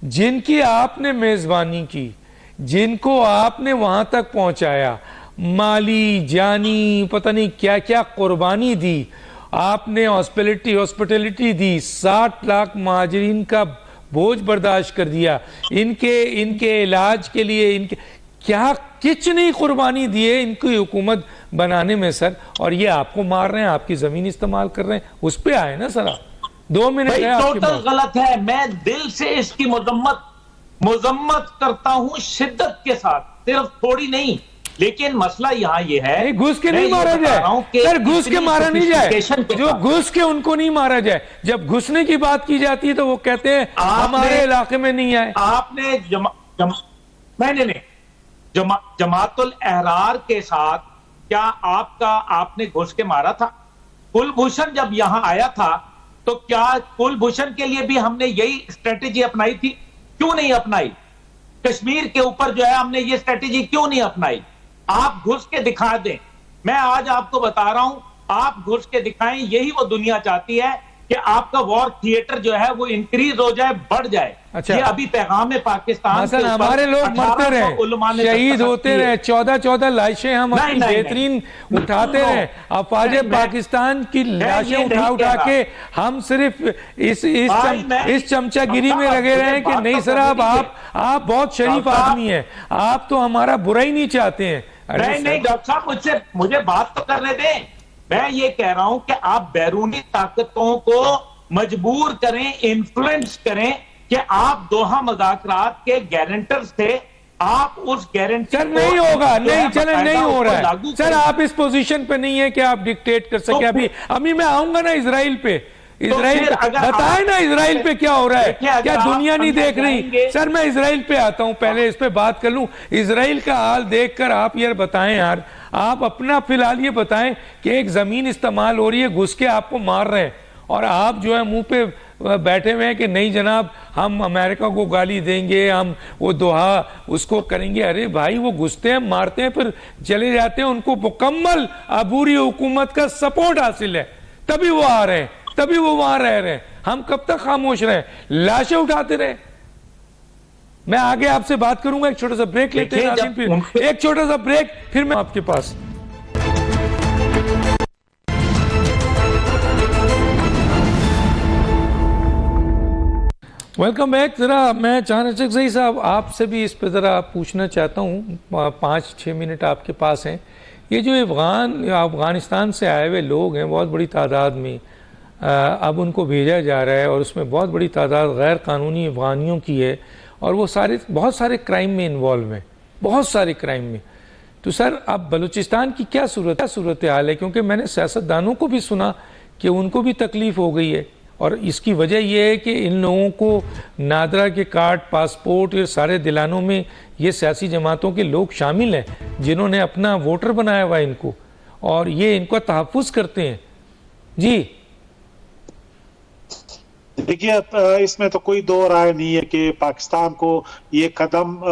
जिनकी आपने मेजबानी की, जिनको आपने वहां तक पहुंचाया, माली जानी पता नहीं क्या क्या कुर्बानी दी, आपने हॉस्पिटलिटी दी, 60 लाख महाजरीन का बोझ बर्दाश्त कर दिया, इनके इलाज के लिए इनके क्या किच नहीं कुर्बानी दिए इनकी हुकूमत बनाने में सर, और ये आपको मार रहे हैं, आपकी जमीन इस्तेमाल कर रहे हैं। उस पे आए ना सर आप। 2 मिनट है आपके पास। टोटल गलत है। मैं दिल से इसकी मुजम्मत करता हूं, शिद्दत के साथ, सिर्फ थोड़ी नहीं। लेकिन मसला यहाँ ये है, घुस के नहीं मारा जाए सर, घुस के मारा नहीं जाए, जो घुस के उनको नहीं मारा जाए। जब घुसने की बात की जाती है तो वो कहते हैं हमारे इलाके में नहीं आए। आपने नहीं जमातुल अहरार के साथ क्या आपने घुस के मारा था? कुलभूषण जब यहां आया था तो क्या कुलभूषण के लिए भी हमने यही स्ट्रेटेजी अपनाई थी? क्यों नहीं अपनाई? कश्मीर के ऊपर जो है हमने ये स्ट्रेटेजी क्यों नहीं अपनाई? आप घुस के दिखा दें। मैं आज आपको बता रहा हूं, आप घुस के दिखाएं। यही वो दुनिया चाहती है कि आपका वॉर थिएटर जो है वो इंक्रीज हो जाए, बढ़ जाए। अच्छा। ये अभी पैगाम है पाकिस्तान के, हमारे लोग मरते रहे, शहीद होते रहे, 14 लाशें हम अपनी बेहतरीन उठाते रहे। अफवाज पाकिस्तान की लाशें उठा के हम सिर्फ इस चमचागिरी में लगे रहे कि नहीं सर आप बहुत शरीफ आदमी हैं, आप तो हमारा बुरा ही नहीं चाहते हैं। नहीं डॉक्टर साहब, मुझे बात तो करने दें। मैं ये कह रहा हूं कि आप बैरूनी ताकतों को मजबूर करें, इन्फ्लुएंस करें कि आप दोहा मुज़ाकरात के गारंटर से आप उस गारंटी सर नहीं होगा, नहीं चले, नहीं हो रहा है सर। आप इस पोजीशन पे नहीं है कि आप डिक्टेट कर सके। अभी मैं आऊंगा ना इजराइल पे, इजराइल बताए ना इजराइल पे क्या हो रहा है, क्या दुनिया नहीं देख रही? सर मैं इजराइल पे आता हूं, पहले इस पे बात कर लूं। इजराइल का हाल देखकर आप यार बताएं यार, आप अपना फिलहाल ये बताएं कि एक जमीन इस्तेमाल हो रही है, घुस के आपको मार रहे हैं और आप जो है मुंह पे बैठे हुए हैं कि नहीं जनाब हम अमेरिका को गाली देंगे, हम वो दोहा उसको करेंगे। अरे भाई वो घुसते हैं, मारते हैं, फिर चले जाते हैं, उनको मुकम्मल अबूरी हुकूमत का सपोर्ट हासिल है, तभी वो आ रहे हैं, तभी वो वहां रह रहे हैं। हम कब तक खामोश रहे, लाशें उठाते रहे? मैं आगे आपसे बात करूंगा, एक छोटा सा ब्रेक लेते हैं, फिर एक छोटा सा ब्रेक, फिर मैं आपके पास। Welcome back. ज़रा मैं चाणक्य सही साहब आपसे भी इस पर ज़रा पूछना चाहता हूँ, 5-6 मिनट आपके पास हैं। ये जो अफगानिस्तान से आए हुए लोग हैं बहुत बड़ी तादाद में, अब उनको भेजा जा रहा है और उसमें बहुत बड़ी तादाद गैर कानूनी अफगानियों की है और वो बहुत सारे क्राइम में इन्वॉल्व हैं, बहुत सारे क्राइम में। तो सर अब बलूचिस्तान की क्या सूरत हाल है? क्योंकि मैंने सियासतदानों को भी सुना कि उनको भी तकलीफ हो गई है और इसकी वजह यह है कि इन लोगों को नादरा के कार्ड, पासपोर्ट, ये सारे दिलानों में ये सियासी जमातों के लोग शामिल हैं जिन्होंने अपना वोटर बनाया हुआ है इनको, और ये इनका तहफ़्फ़ुज़ करते हैं। जी देखिए, इसमें तो कोई दो राय नहीं है कि पाकिस्तान को ये कदम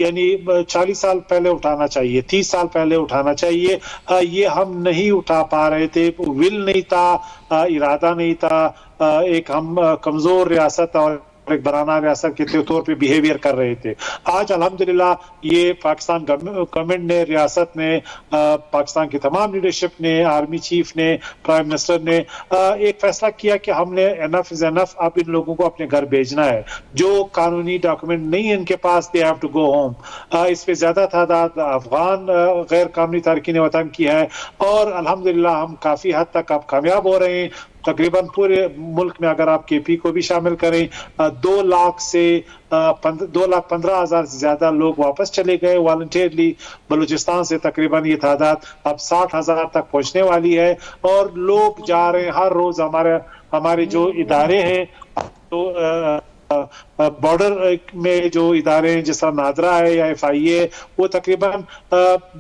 यानी 40 साल पहले उठाना चाहिए, 30 साल पहले उठाना चाहिए। ये हम नहीं उठा पा रहे थे, विल नहीं था, इरादा नहीं था। एक हम कमजोर रियासत और एक बराना रियासत के तौर पे बिहेवियर कर रहे थे। आज अल्हम्दुलिल्लाह ये पाकिस्तान गवर्नमेंट ने, रियासत ने, पाकिस्तान की तमाम लीडरशिप ने, आर्मी चीफ ने, प्राइम मिनिस्टर ने एक फैसला किया कि हमने एनफ इज एनफ, अब इन लोगों को अपने घर भेजना है। जो कानूनी डॉक्यूमेंट नहीं है इनके पास, they have to go home. इस पे ज्यादा तादाद अफगान गैर कानूनी तारकीन वतन की है और अल्हम्दुलिल्लाह हम काफी हद तक अब कामयाब हो रहे हैं। तकरीबन पूरे मुल्क में अगर आप केपी को भी शामिल करें, 2 लाख से 2,15,000 से ज्यादा लोग वापस चले गए वॉलंटियरली बलूचिस्तान से। तकरीबन ये तादाद अब 60,000 तक पहुंचने वाली है और लोग जा रहे हैं हर रोज। हमारे जो इदारे हैं, तो बॉर्डर में जो इदारे हैं जिस तरह नादरा है या FIA, वो तकरीबन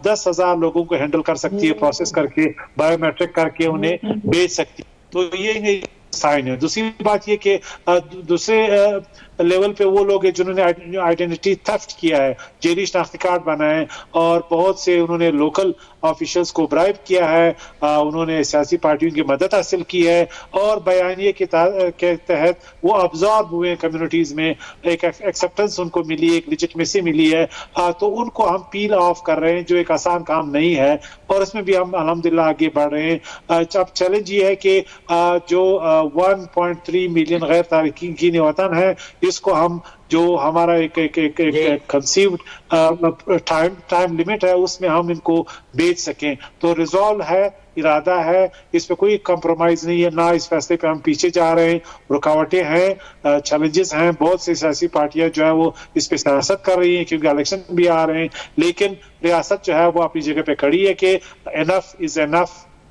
10,000 लोगों को हैंडल कर सकती है, प्रोसेस करके, बायोमेट्रिक करके उन्हें भेज सकती है। तो ये साइन है। दूसरी बात ये कि दूसरे लेवल पे वो लोग हैं जिन्होंने आइडेंटिटी थेफ्ट किया है, जेरी शनाख्ती कार्ड बनाए और बहुत से उन्होंने लोकल ऑफिशियल्स को ब्राइब किया है, उन्होंने सियासी पार्टियों की मदद हासिल की है और बयानिए के तहत वो अब्जॉर्ब हुए कम्युनिटीज में, एक एक्सेप्टेंस उनको मिली, एक लिजिटिमेसी मिली है। तो उनको हम पील ऑफ कर रहे हैं, जो एक आसान काम नहीं है और इसमें भी हम अल्हम्दुलिल्लाह आगे बढ़ रहे हैं। अब चैलेंज ये है कि जो 1.3 मिलियन गैर तारकीन वतन है, इसको हम जो हमारा एक कंसीव्ड टाइम लिमिट है उसमें हम इनको बेच सकें। तो रिजॉल्व है, इरादा है, इस पे कोई कंप्रोमाइज नहीं है ना। इस फैसले पे हम पीछे जा रहे हैं, रुकावटें हैं, चैलेंजेस हैं, बहुत सी सियासी पार्टियां जो है वो इस पे सियासत कर रही हैं क्योंकि इलेक्शन भी आ रहे हैं, लेकिन रियासत जो है वो अपनी जगह पे खड़ी है कि एनफ इज एनफ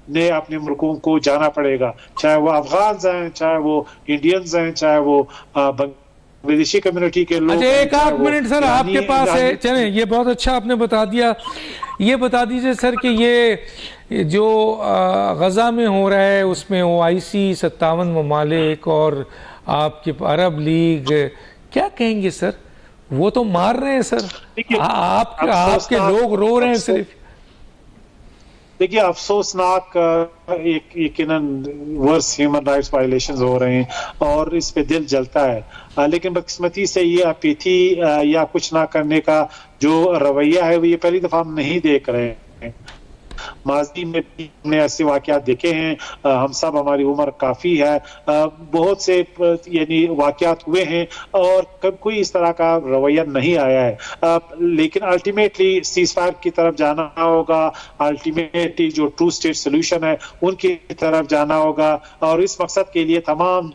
ने अपने मुल्कों को जाना पड़ेगा, चाहे वो अफगान हैं, चाहे वो इंडियंस हैं, चाहे वो विदेशी कम्युनिटी के लोग। अच्छा, एक आध मिनट सर आपके पास है, चलें, ये बहुत अच्छा आपने बता दिया। ये बता दीजिए सर कि ये जो गजा में हो रहा है उसमें OIC 57 ममालिक और आपके अरब लीग, क्या कहेंगे सर? वो तो मार रहे हैं सर, आपके लोग रो रहे हैं सिर्फ। देखिए, अफसोसनाक यकीनन वर्स ह्यूमन राइट्स वायलेशंस हो रहे हैं और इस पे दिल जलता है, लेकिन बदकिस्मती से ये अपीथी या कुछ ना करने का जो रवैया है वो ये पहली दफा हम नहीं देख रहे हैं। माजी में भी हमने ऐसे वाकयात देखे हैं, हम सब, हमारी उम्र काफ़ी है, बहुत से यानी वाकयात हुए हैं और कब कोई इस तरह का रवैया नहीं आया है। लेकिन अल्टीमेटली सीज फायर की तरफ जाना होगा, अल्टीमेटली जो 2 स्टेट सोल्यूशन है उनकी तरफ जाना होगा और इस मकसद के लिए तमाम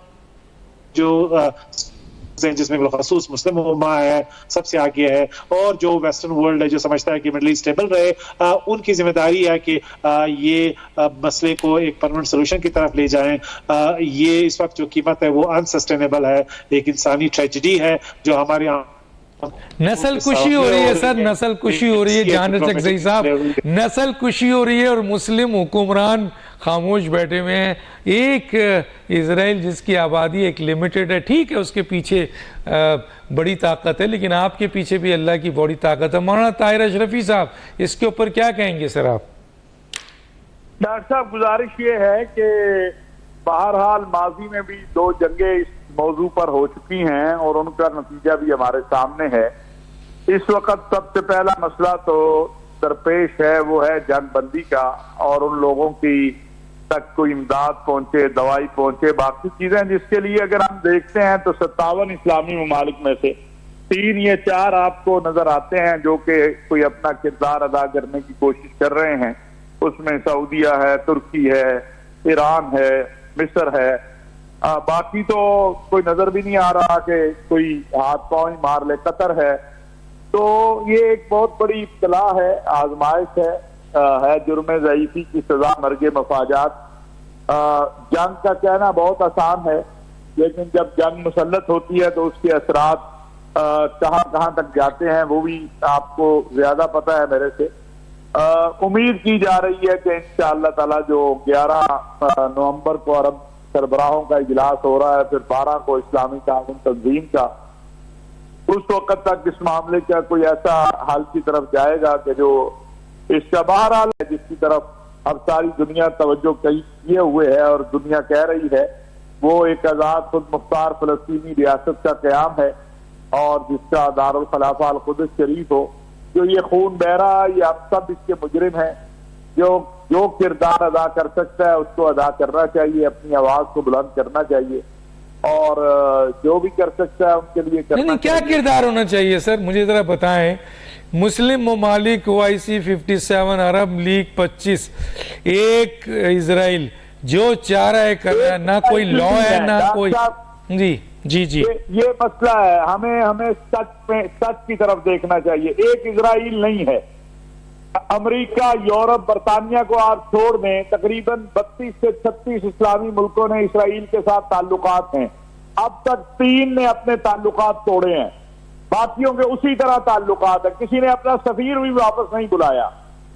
जो जिसमें बिलखसूस मुस्लिम उम्मा है सबसे आगे है, और जो वेस्टर्न वर्ल्ड है जो समझता है कि मिडल ईस्ट स्टेबल रहे, उनकी जिम्मेदारी है कि ये मसले को एक परमानेंट सोल्यूशन की तरफ ले जाएं। ये इस वक्त जो कीमत है वो अनसस्टेनेबल है, एक इंसानी ट्रेजेडी है जो हमारे यहाँ नस्ल कुशी हो रही है सर, नस्ल कुशी हो रही है। जान रचक सही साहब, नस्ल कुशी हो रही है और मुस्लिम हुक्मरान खामोश बैठे हुए हैं। एक इजराइल जिसकी आबादी एक लिमिटेड है, ठीक है उसके पीछे बड़ी ताकत है, लेकिन आपके पीछे भी अल्लाह की बड़ी ताकत है। मौलाना ताहिर अशरफी साहब, इसके ऊपर क्या कहेंगे सर आप? डॉक्टर साहब, गुजारिश ये है कि बहरहाल माजी में भी 2 जंगें इस मौजू पर हो चुकी हैं और उनका नतीजा भी हमारे सामने है। इस वक्त सबसे पहला मसला तो दरपेश है, वो है जंग बंदी का, और उन लोगों की तक कोई इमदाद पहुंचे, दवाई पहुंचे, बाकी चीजें, जिसके लिए अगर हम देखते हैं तो 57 इस्लामी ममालिक में से 3 या 4 आपको नजर आते हैं जो कि कोई अपना किरदार अदा करने की कोशिश कर रहे हैं। उसमें सऊदीया है, तुर्की है, ईरान है, मिस्र है। बाकी तो कोई नजर भी नहीं आ रहा कि कोई हाथ पांव ही मार ले। कतर है। तो ये एक बहुत बड़ी इब्तला है, आजमाइश है जुर्म ज़ईफ़ी की सजा मर्गे मफाजात। जंग का कहना बहुत आसान है, लेकिन जब जंग मुसल्लत होती है तो उसके असरात कहाँ कहाँ तक जाते हैं वो भी आपको ज्यादा पता है मेरे से। उम्मीद की जा रही है कि इंशाअल्लाह ताला जो 11 नवंबर को अरब सरबराहों का इजलास हो रहा है, फिर 12 को इस्लामी ताउन तंजीम का, उस वक्त तक इस मामले का कोई ऐसा हाल की तरफ जाएगा कि जो इसका बहरहाल है जिसकी तरफ अब सारी दुनिया तवज्जो किए हुए है और दुनिया कह रही है, वो एक आजाद खुद मुख्तार फलस्तीनी रियासत का क़याम है और जिसका दारुल खलाफा अल कुद्स शरीफ हो। जो ये खून बह रहा है, ये आप सब इसके मुजरिम हैं। जो किरदार अदा कर सकता है उसको अदा करना चाहिए, अपनी आवाज को बुलंद करना चाहिए, और जो भी कर सकता है उनके लिए करना नहीं, क्या किरदार होना चाहिए सर, मुझे जरा बताएं। मुस्लिम ममालिक OIC 57, अरब लीग 25, एक इजराइल जो चाह रहा है कर रहा है, ना कोई लॉ है ना कोई। जी ये मसला है। हमें सच की तरफ देखना चाहिए। एक इजराइल नहीं है। अमेरिका, यूरोप, बरतानिया को आप छोड़ दें, तकरीबन 32 से 36 इस्लामी मुल्कों ने इसराइल के साथ ताल्लुकात हैं। अब तक 3 ने अपने ताल्लुकात तोड़े हैं, बाकियों के उसी तरह ताल्लुकात है। किसी ने अपना सफीर भी वापस नहीं बुलाया।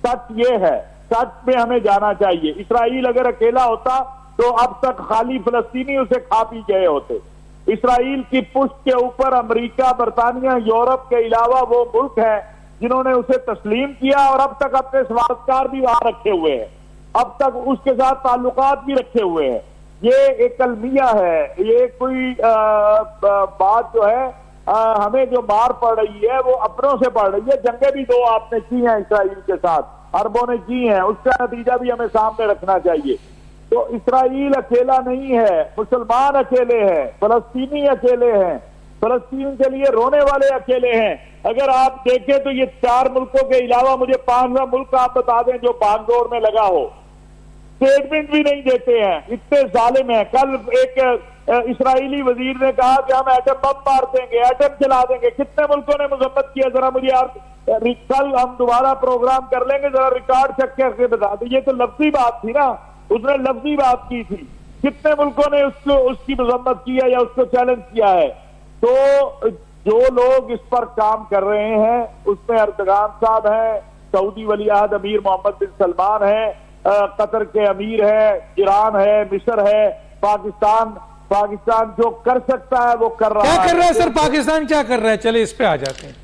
सच ये है, सच में हमें जाना चाहिए। इसराइल अगर अकेला होता तो अब तक खाली फलस्तीनी उसे खा पी गए होते। इसराइल की पुष्ट के ऊपर अमेरिका, बरतानिया, यूरोप के अलावा वो मुल्क है जिन्होंने उसे तस्लीम किया और अब तक अपने स्वार्थकार भी वहां रखे हुए हैं, अब तक उसके साथ ताल्लुकात भी रखे हुए हैं। ये एक अलमिया है। ये कोई बात जो है हमें जो मार पड़ रही है वो अपनों से पड़ रही है। जंगें भी 2 आपने की हैं इसराइल के साथ, अरबों ने की हैं, उसका नतीजा भी हमें सामने रखना चाहिए। तो इसराइल अकेला नहीं है, मुसलमान अकेले हैं, फलस्तीनी अकेले हैं, फलस्तीन के लिए रोने वाले अकेले हैं। अगर आप देखें तो ये 4 मुल्कों के अलावा मुझे 5वां मुल्क आप बता दें जो बागडोर में लगा हो। स्टेटमेंट भी नहीं देते हैं, इतने जालिम हैं। कल एक इस्राएली वजीर ने कहा कि हम एटम बम मार देंगे, एटम चला देंगे। कितने मुल्कों ने मजम्मत किया, जरा मुझे आप कल हम दोबारा प्रोग्राम कर लेंगे, जरा रिकॉर्ड चेक करके बता दें। ये तो लफ्जी बात थी ना, उसने लफ्जी बात की थी। कितने मुल्कों ने उसकी मजम्मत की है या उसको चैलेंज किया है? तो जो लोग इस पर काम कर रहे हैं उसमें अर्दगान साहब हैं, सऊदी वलीअहद अमीर मोहम्मद बिन सलमान है, कतर के अमीर है, ईरान है, मिस्र है, पाकिस्तान जो कर सकता है वो कर रहा है। क्या कर रहा है सर पाकिस्तान, क्या कर रहा है? चले इस पे आ जाते हैं।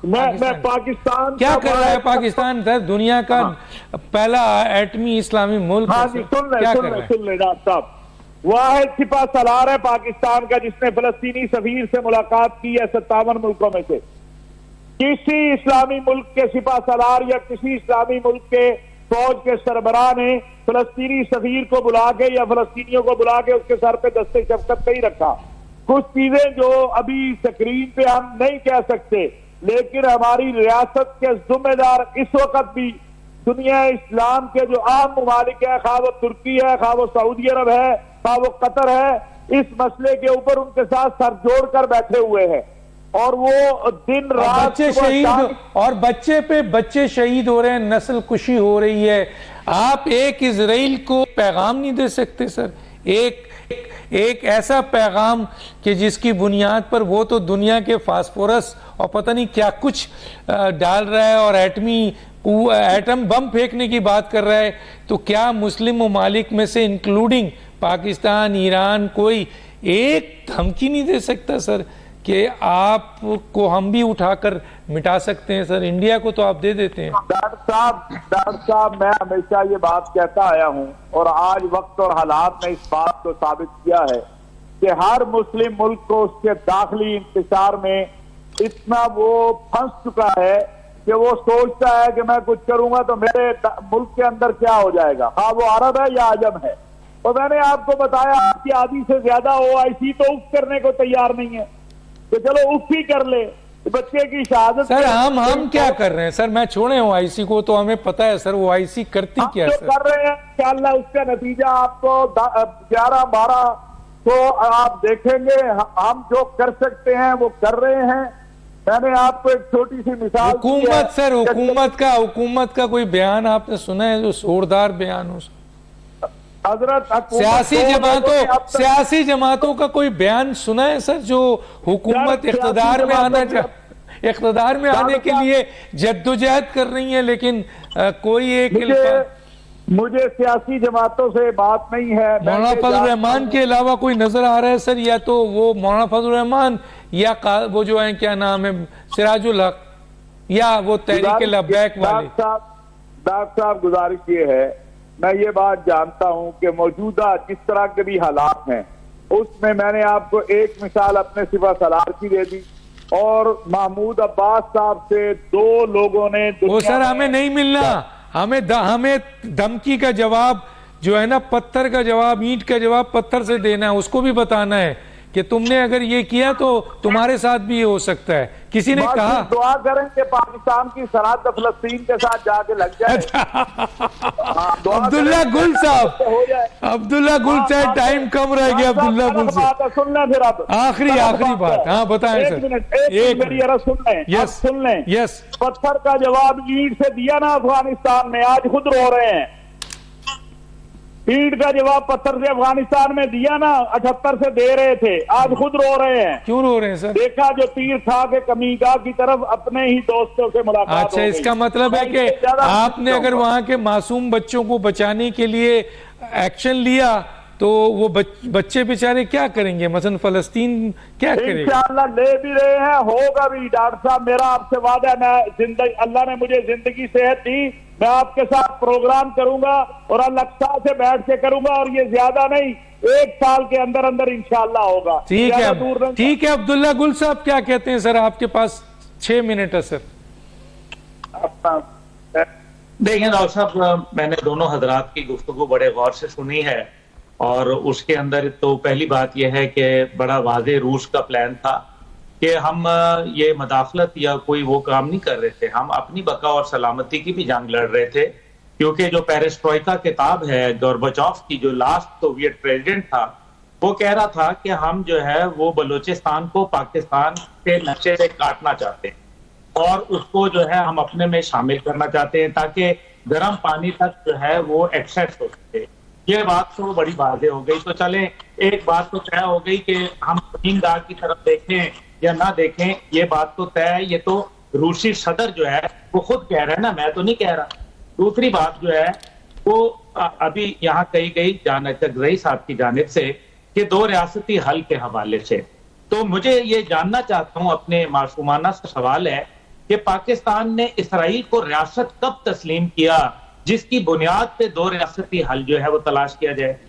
मैं पाकिस्तान क्या कर रहा है? पाकिस्तान सर दुनिया का पहला एटमी इस्लामी मुल्क। हाँ जी, सुन ले डॉक्टर साहब। वाहिद सिपा सलार है पाकिस्तान का जिसने फलस्तीनी सफीर से मुलाकात की है 57 मुल्कों में से। किसी इस्लामी मुल्क के सिपा सलार या किसी इस्लामी मुल्क के फौज के सरबराह ने फलस्तीनी सफीर को बुला के या फलस्तीनियों को बुला के उसके सर पे दस्ते शफकत नहीं रखा। कुछ चीजें जो अभी स्क्रीन पे हम नहीं कह सकते, लेकिन हमारी रियासत के जिम्मेदार इस वक्त भी दुनिया इस्लाम के जो आम ममालिक है, खा वो तुर्की है, खा वो सऊदी अरब है, खा वो कतर है, इस मसले के ऊपर उनके साथ सर जोड़कर बैठे हुए हैं, और वो दिन रात बच्चे शहीद और बच्चे शहीद हो रहे हैं, नस्ल कुशी हो रही है। आप एक इजराइल को पैगाम नहीं दे सकते सर, एक ऐसा पैगाम कि जिसकी बुनियाद पर वो तो दुनिया के फास्फोरस और पता नहीं क्या कुछ डाल रहा है और एटम बम फेंकने की बात कर रहा है। तो क्या मुस्लिम ममालिक में से इंक्लूडिंग पाकिस्तान, ईरान, कोई एक धमकी नहीं दे सकता सर कि आपको हम भी उठाकर मिटा सकते हैं? सर इंडिया को तो आप दे देते हैं। डॉक्टर साहब, मैं हमेशा ये बात कहता आया हूं और आज वक्त और हालात ने इस बात को साबित किया है कि हर मुस्लिम मुल्क को उसके दाखिली इंतशार में इतना वो फंस चुका है कि वो सोचता है कि मैं कुछ करूंगा तो मेरे मुल्क के अंदर क्या हो जाएगा, हाँ वो अरब है या अजम है। और मैंने आपको बताया आपकी आधी से ज्यादा OIC तो उफ करने को तैयार नहीं है, तो चलो उफ ही कर ले, बच्चे की शहादत। सर हम क्या कर रहे हैं सर? मैं छोड़े OIC को, तो हमें पता है सर OIC करती क्या है सर? कर रहे हैं इंशाअल्लाह, उसका नतीजा आपको 11-12 तो आप देखेंगे। हम जो कर सकते हैं वो कर रहे हैं। मैंने आपको एक छोटी सी मिसाल हुकूमत सर, हुकूमत का कोई बयान आपने सुना है जो जोरदार बयान हो? हजरत सियासी जमातों का कोई बयान सुना है सर जो हुकूमत इख्तिदार में आने के लिए जद्दोजहद कर रही है, लेकिन कोई एक मुझे सियासी जमातों से बात नहीं है। मौलाना फजल रहमान के अलावा कोई नजर आ रहा है सर? या तो वो मौलाना फजल रहमान या वो जो है क्या नाम है सिराजुल हक, या वो तहरीक लब्बैक वाले? डॉक्टर साहब गुजारिश ये है, मैं ये बात जानता हूं कि मौजूदा जिस तरह के भी हालात हैं उसमें मैंने आपको एक मिसाल अपने सिवा सलार की दे दी, और महमूद अब्बास साहब से 2 लोगों ने वो सर हमें नहीं मिलना, हमें धमकी का जवाब जो है ना, पत्थर का जवाब, ईंट का जवाब पत्थर से देना है। उसको भी बताना है कि तुमने अगर ये किया तो तुम्हारे साथ भी ये हो सकता है। किसी ने कहा दुआ करें कि पाकिस्तान की सरहद फलस्तीन के साथ जाके लग जाए। अब्दुल्ला गुल साहब टाइम कम रह गया। अब्दुल्ला गुल साहब सुनना, फिर आप आखिरी बात, हाँ बताएं सर। यस सुन लें। यस, पत्थर का जवाब ईंट से दिया ना अफगानिस्तान में, आज खुद रो रहे हैं। ईंट का जवाब पत्थर से अफगानिस्तान में दिया ना, 78 से दे रहे थे, आज खुद रो रहे हैं। क्यों रो रहे हैं सर? देखा जो तीर था के कमीगाह की तरफ अपने ही दोस्तों से मुलाकात। अच्छा, इसका मतलब है कि आपने अगर वहां के मासूम बच्चों को बचाने के लिए एक्शन लिया तो वो बच्चे बेचारे क्या करेंगे? मसलन फलस्तीन क्या करेंगे? इंशाअल्लाह ले भी रहे हैं, होगा भी। डॉक्टर साहब मेरा आपसे वादा है, मैं अल्लाह ने मुझे जिंदगी सेहत दी, मैं आपके साथ प्रोग्राम करूंगा और अल-अक्सा से बैठ के करूंगा, और ये ज्यादा नहीं 1 साल के अंदर अंदर इंशाअल्लाह होगा। ठीक है अब्दुल्ला गुल साहब क्या कहते हैं सर? आपके पास 6 मिनट है सर। देखिए डॉक्टर साहब, मैंने दोनों हजरात की गुफ्तगू बड़े गौर से सुनी है, और उसके अंदर तो पहली बात यह है कि बड़ा वाज़े रूस का प्लान था कि हम ये मदाखलत या कोई वो काम नहीं कर रहे थे, हम अपनी बका और सलामती की भी जंग लड़ रहे थे। क्योंकि जो पेरेस्ट्रोइका किताब है गोर्बाचोव की, जो लास्ट सोवियत प्रेसिडेंट था, वो कह रहा था कि हम जो है वो बलूचिस्तान को पाकिस्तान के नक्शे से काटना चाहते हैं और उसको जो है हम अपने में शामिल करना चाहते हैं ताकि गर्म पानी तक जो है वो एक्सेस हो सके। ये बात तो बड़ी वाज़े हो गई। तो चले, एक बात तो तय हो गई कि हम जमींदार की तरफ देखें या ना देखें, ये बात तो तय है। ये तो रूसी सदर जो है वो खुद कह रहे हैं ना, मैं तो नहीं कह रहा। दूसरी बात जो है वो अभी यहाँ कही गई रही साहब की जानिब से कि 2 रियासती हल के हवाले से, तो मुझे ये जानना चाहता हूँ, अपने मासूमाना सवाल है कि पाकिस्तान ने इसराइल को रियासत कब तस्लीम किया जिसकी बुनियाद पे 2 रियासती हल जो है वो तलाश किया जाए?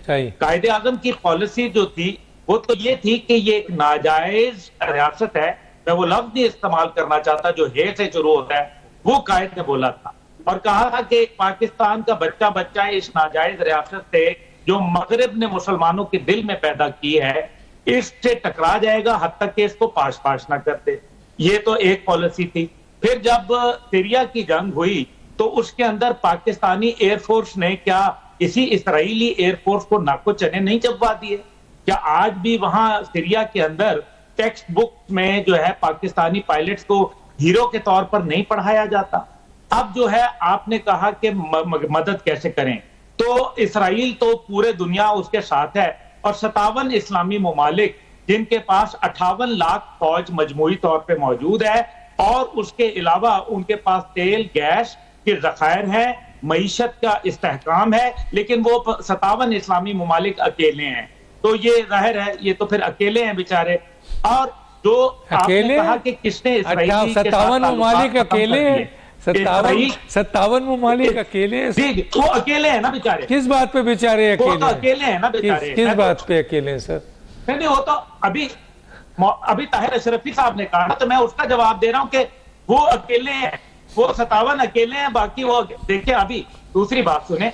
कायदे आजम की पॉलिसी जो थी वो तो ये थी कि ये एक नाजायज रियासत है, मैं वो लफ्ज नहीं इस्तेमाल करना चाहता जो हे से शुरू होता है, वो कायद ने बोला था और कहा था कि पाकिस्तान का बच्चा बच्चा इस नाजायज रियासत से जो मगरिब ने मुसलमानों के दिल में पैदा की है इससे टकरा जाएगा, हद तक कि इसको पाश ना करते। ये तो एक पॉलिसी थी। फिर जब सीरिया की जंग हुई तो उसके अंदर पाकिस्तानी एयरफोर्स ने क्या इसी इसराइली एयरफोर्स को नाको चने नहीं चबवा दिए? क्या आज भी वहां सीरिया के अंदर टेक्स्ट बुक में जो है पाकिस्तानी पायलट्स को हीरो के तौर पर नहीं पढ़ाया जाता? अब जो है आपने कहा कि मदद कैसे करें, तो इसराइल तो पूरे दुनिया उसके साथ है और 57 इस्लामी ममालिक जिनके पास 58 लाख फौज मजमूई तौर पे मौजूद है और उसके अलावा उनके पास तेल गैस के जखायर है, मईशत का इस्तेहकाम है, लेकिन वो 57 इस्लामी ममालिक अकेले हैं। तो ये जाहिर है ये तो फिर अकेले हैं बेचारे। और जो अकेले आपने कहा कि किसने इस्राइली के 57 ममालिक अकेले हैं, 57 ममालिक अकेले हैं। वो अकेले हैं ना बेचारे। किस बात पे बेचारे अकेले? वो तो अकेले हैं ना बेचारे। किस बात पे अकेले हैं सर? नहीं वो तो अभी ताहिर अशरफी साहब ने कहा, तो मैं उसका जवाब दे रहा हूं कि वो अकेले हैं, वो 57 अकेले हैं, बाकी वो देखिए। अभी दूसरी बात सुने,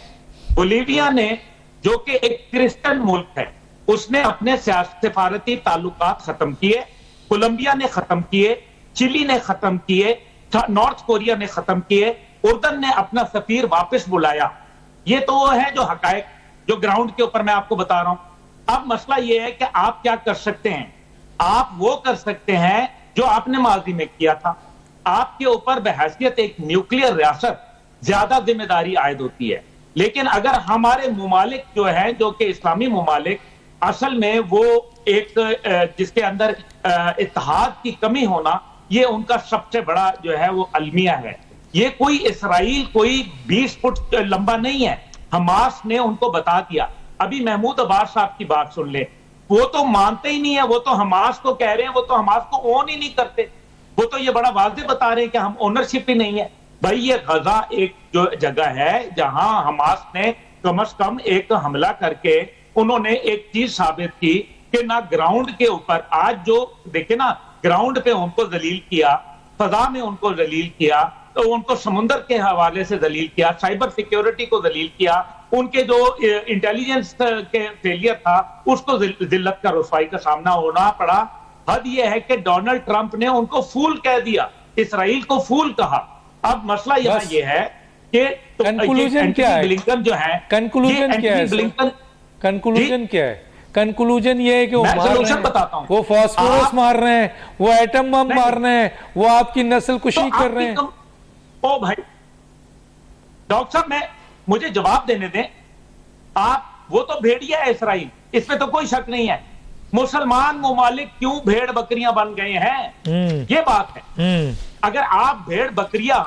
बोलीविया ने जो कि एक क्रिश्चियन मुल्क है, उसने अपने सिफारती ताल्लुकात खत्म किए, कोलंबिया ने खत्म किए, चिली ने खत्म किए, नॉर्थ कोरिया ने खत्म किए, उर्दन ने अपना सफीर वापस बुलाया। ये तो वो है जो हकायक, जो ग्राउंड के ऊपर मैं आपको बता रहा हूं। अब मसला ये है कि आप क्या कर सकते हैं? आप वो कर सकते हैं जो आपने माजी में किया था। आपके ऊपर बहैसियत एक न्यूक्लियर रियासत ज्यादा जिम्मेदारी आयद होती है, लेकिन अगर हमारे मुमालिक जो है, जो कि इस्लामी मुमालिक, असल में वो एक जिसके अंदर इत्तेहाद की कमी होना, ये उनका सबसे बड़ा जो है वो अलमिया है। ये कोई इसराइल कोई 20 फुट लंबा नहीं है। हमास ने उनको बता दिया। अभी महमूद अब्बास साहब की बात सुन ले, वो तो मानते ही नहीं है, वो तो हमास को कह रहे हैं, वो तो हमास को ओन ही नहीं करते। वो तो ये बड़ा वाज़ेह बता रहे हैं कि हम ओनरशिप ही नहीं है। भाई ये गजा एक जो जगह है जहां हमास ने कम से कम एक हमला करके उन्होंने एक चीज साबित की कि ना ग्राउंड के ऊपर, आज जो देखे ना, ग्राउंड पे उनको जलील किया, फजा में उनको जलील किया, तो उनको समुंदर के हवाले से जलील किया, साइबर सिक्योरिटी को जलील किया, उनके जो इंटेलिजेंस के फेलियर था उसको जिल्लत का रुसवाई का सामना होना पड़ा। हद यह है कि डोनाल्ड ट्रंप ने उनको फूल कह दिया, इसराइल को फूल कहा। अब मसला यहाँ ये है कि कंक्लूजन क्या है? ब्लिंकन जो है, कंक्लूजन क्या है? कंक्लूजन क्या है? कंक्लूजन ये है कि वो मार रहे हैं, वो फास्फोरस मार रहे हैं, वो एटम बम मार रहे हैं, वो आपकी नस्ल कुशी कर रहे हैं। ओ भाई डॉक्टर साहब, मुझे जवाब देने दें आप। वो तो भेड़िया है इसराइल, इसमें तो कोई शक नहीं है। मुसलमान मुमालिक क्यों भेड़ बकरियां बन गए हैं, ये बात है। अगर आप भेड़ बकरियां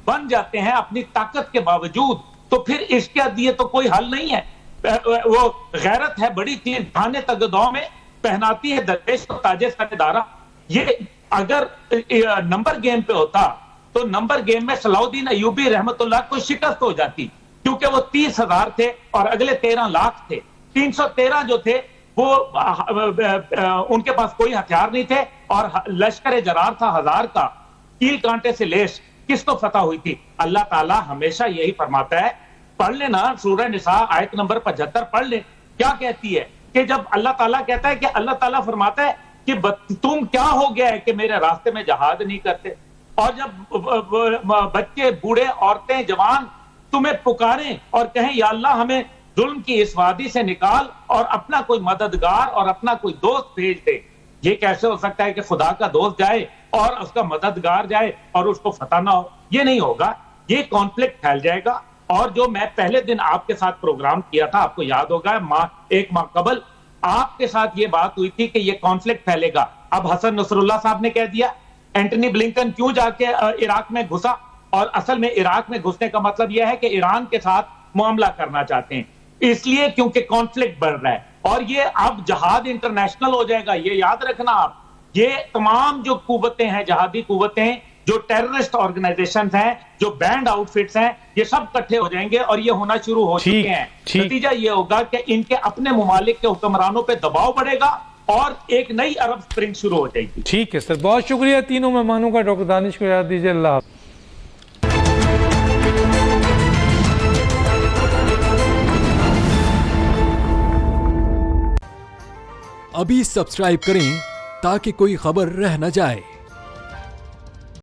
बन जाते हैं अपनी ताकत के बावजूद, तो फिर इसके लिए तो कोई हल नहीं है। वो गैरत है बड़ी चीज, थाने तगदौ में पहनाती है दरवेश को ताजे सरेदारा। ये अगर नंबर गेम पे होता तो नंबर गेम में सलाउद्दीन अयूबी रहमतुल्लाह को शिकस्त हो जाती, क्योंकि वो 30,000 थे और अगले 13 लाख थे। 313 जो थे वो उनके पास कोई हथियार नहीं थे और लश्कर जरार था 1000 का, कील कांटे से लेस। किसको फतह हुई थी? अल्लाह ताला हमेशा यही फरमाता है, पढ़ लेना सूरह निसा आयत नंबर 75 पढ़ ले। क्या कहती है कि जब अल्लाह ताला कहता है कि अल्लाह ताला फरमाता है कि तुम क्या हो गया है कि मेरे रास्ते में जहाद नहीं करते, और जब बच्चे बूढ़े औरतें जवान तुम्हें पुकारें और कहें या अल्लाह हमें जुल्म की इस वादी से निकाल और अपना कोई मददगार और अपना कोई दोस्त भेज दे। ये कैसे हो सकता है कि खुदा का दोस्त जाए और उसका मददगार जाए और उसको फतह ना हो? ये नहीं होगा, ये कॉन्फ्लिक्ट फैल जाएगा। और जो मैं पहले दिन आपके साथ प्रोग्राम किया था, आपको याद होगा, एक माह कबल आपके साथ ये बात हुई थी कि ये कॉन्फ्लिक्ट फैलेगा। अब हसन नसरुल्लाह साहब ने कह दिया, एंटनी ब्लिंकन क्यों जाके इराक में घुसा, और असल में इराक में घुसने का मतलब यह है कि ईरान के साथ मामला करना चाहते हैं, इसलिए क्योंकि कॉन्फ्लिक्ट बढ़ रहा है और ये अब जहाद इंटरनेशनल हो जाएगा। ये याद रखना आप, ये तमाम जो कुव्वतें हैं, जहादी कुव्वतें, जो टेररिस्ट ऑर्गेनाइजेशन हैं, जो बैंड आउटफिट्स हैं, ये सब इकट्ठे हो जाएंगे और ये होना शुरू हो चुके हैं। नतीजा ये होगा कि इनके अपने मुमालिक के हुक्मरानों पे दबाव बढ़ेगा और एक नई अरब स्प्रिंग शुरू हो जाएगी। ठीक है सर, बहुत शुक्रिया तीनों मेहमानों का। डॉक्टर दानिश को याद दीजिए। अल्लाह। अभी सब्सक्राइब करें ताकि कोई खबर रह न जाए।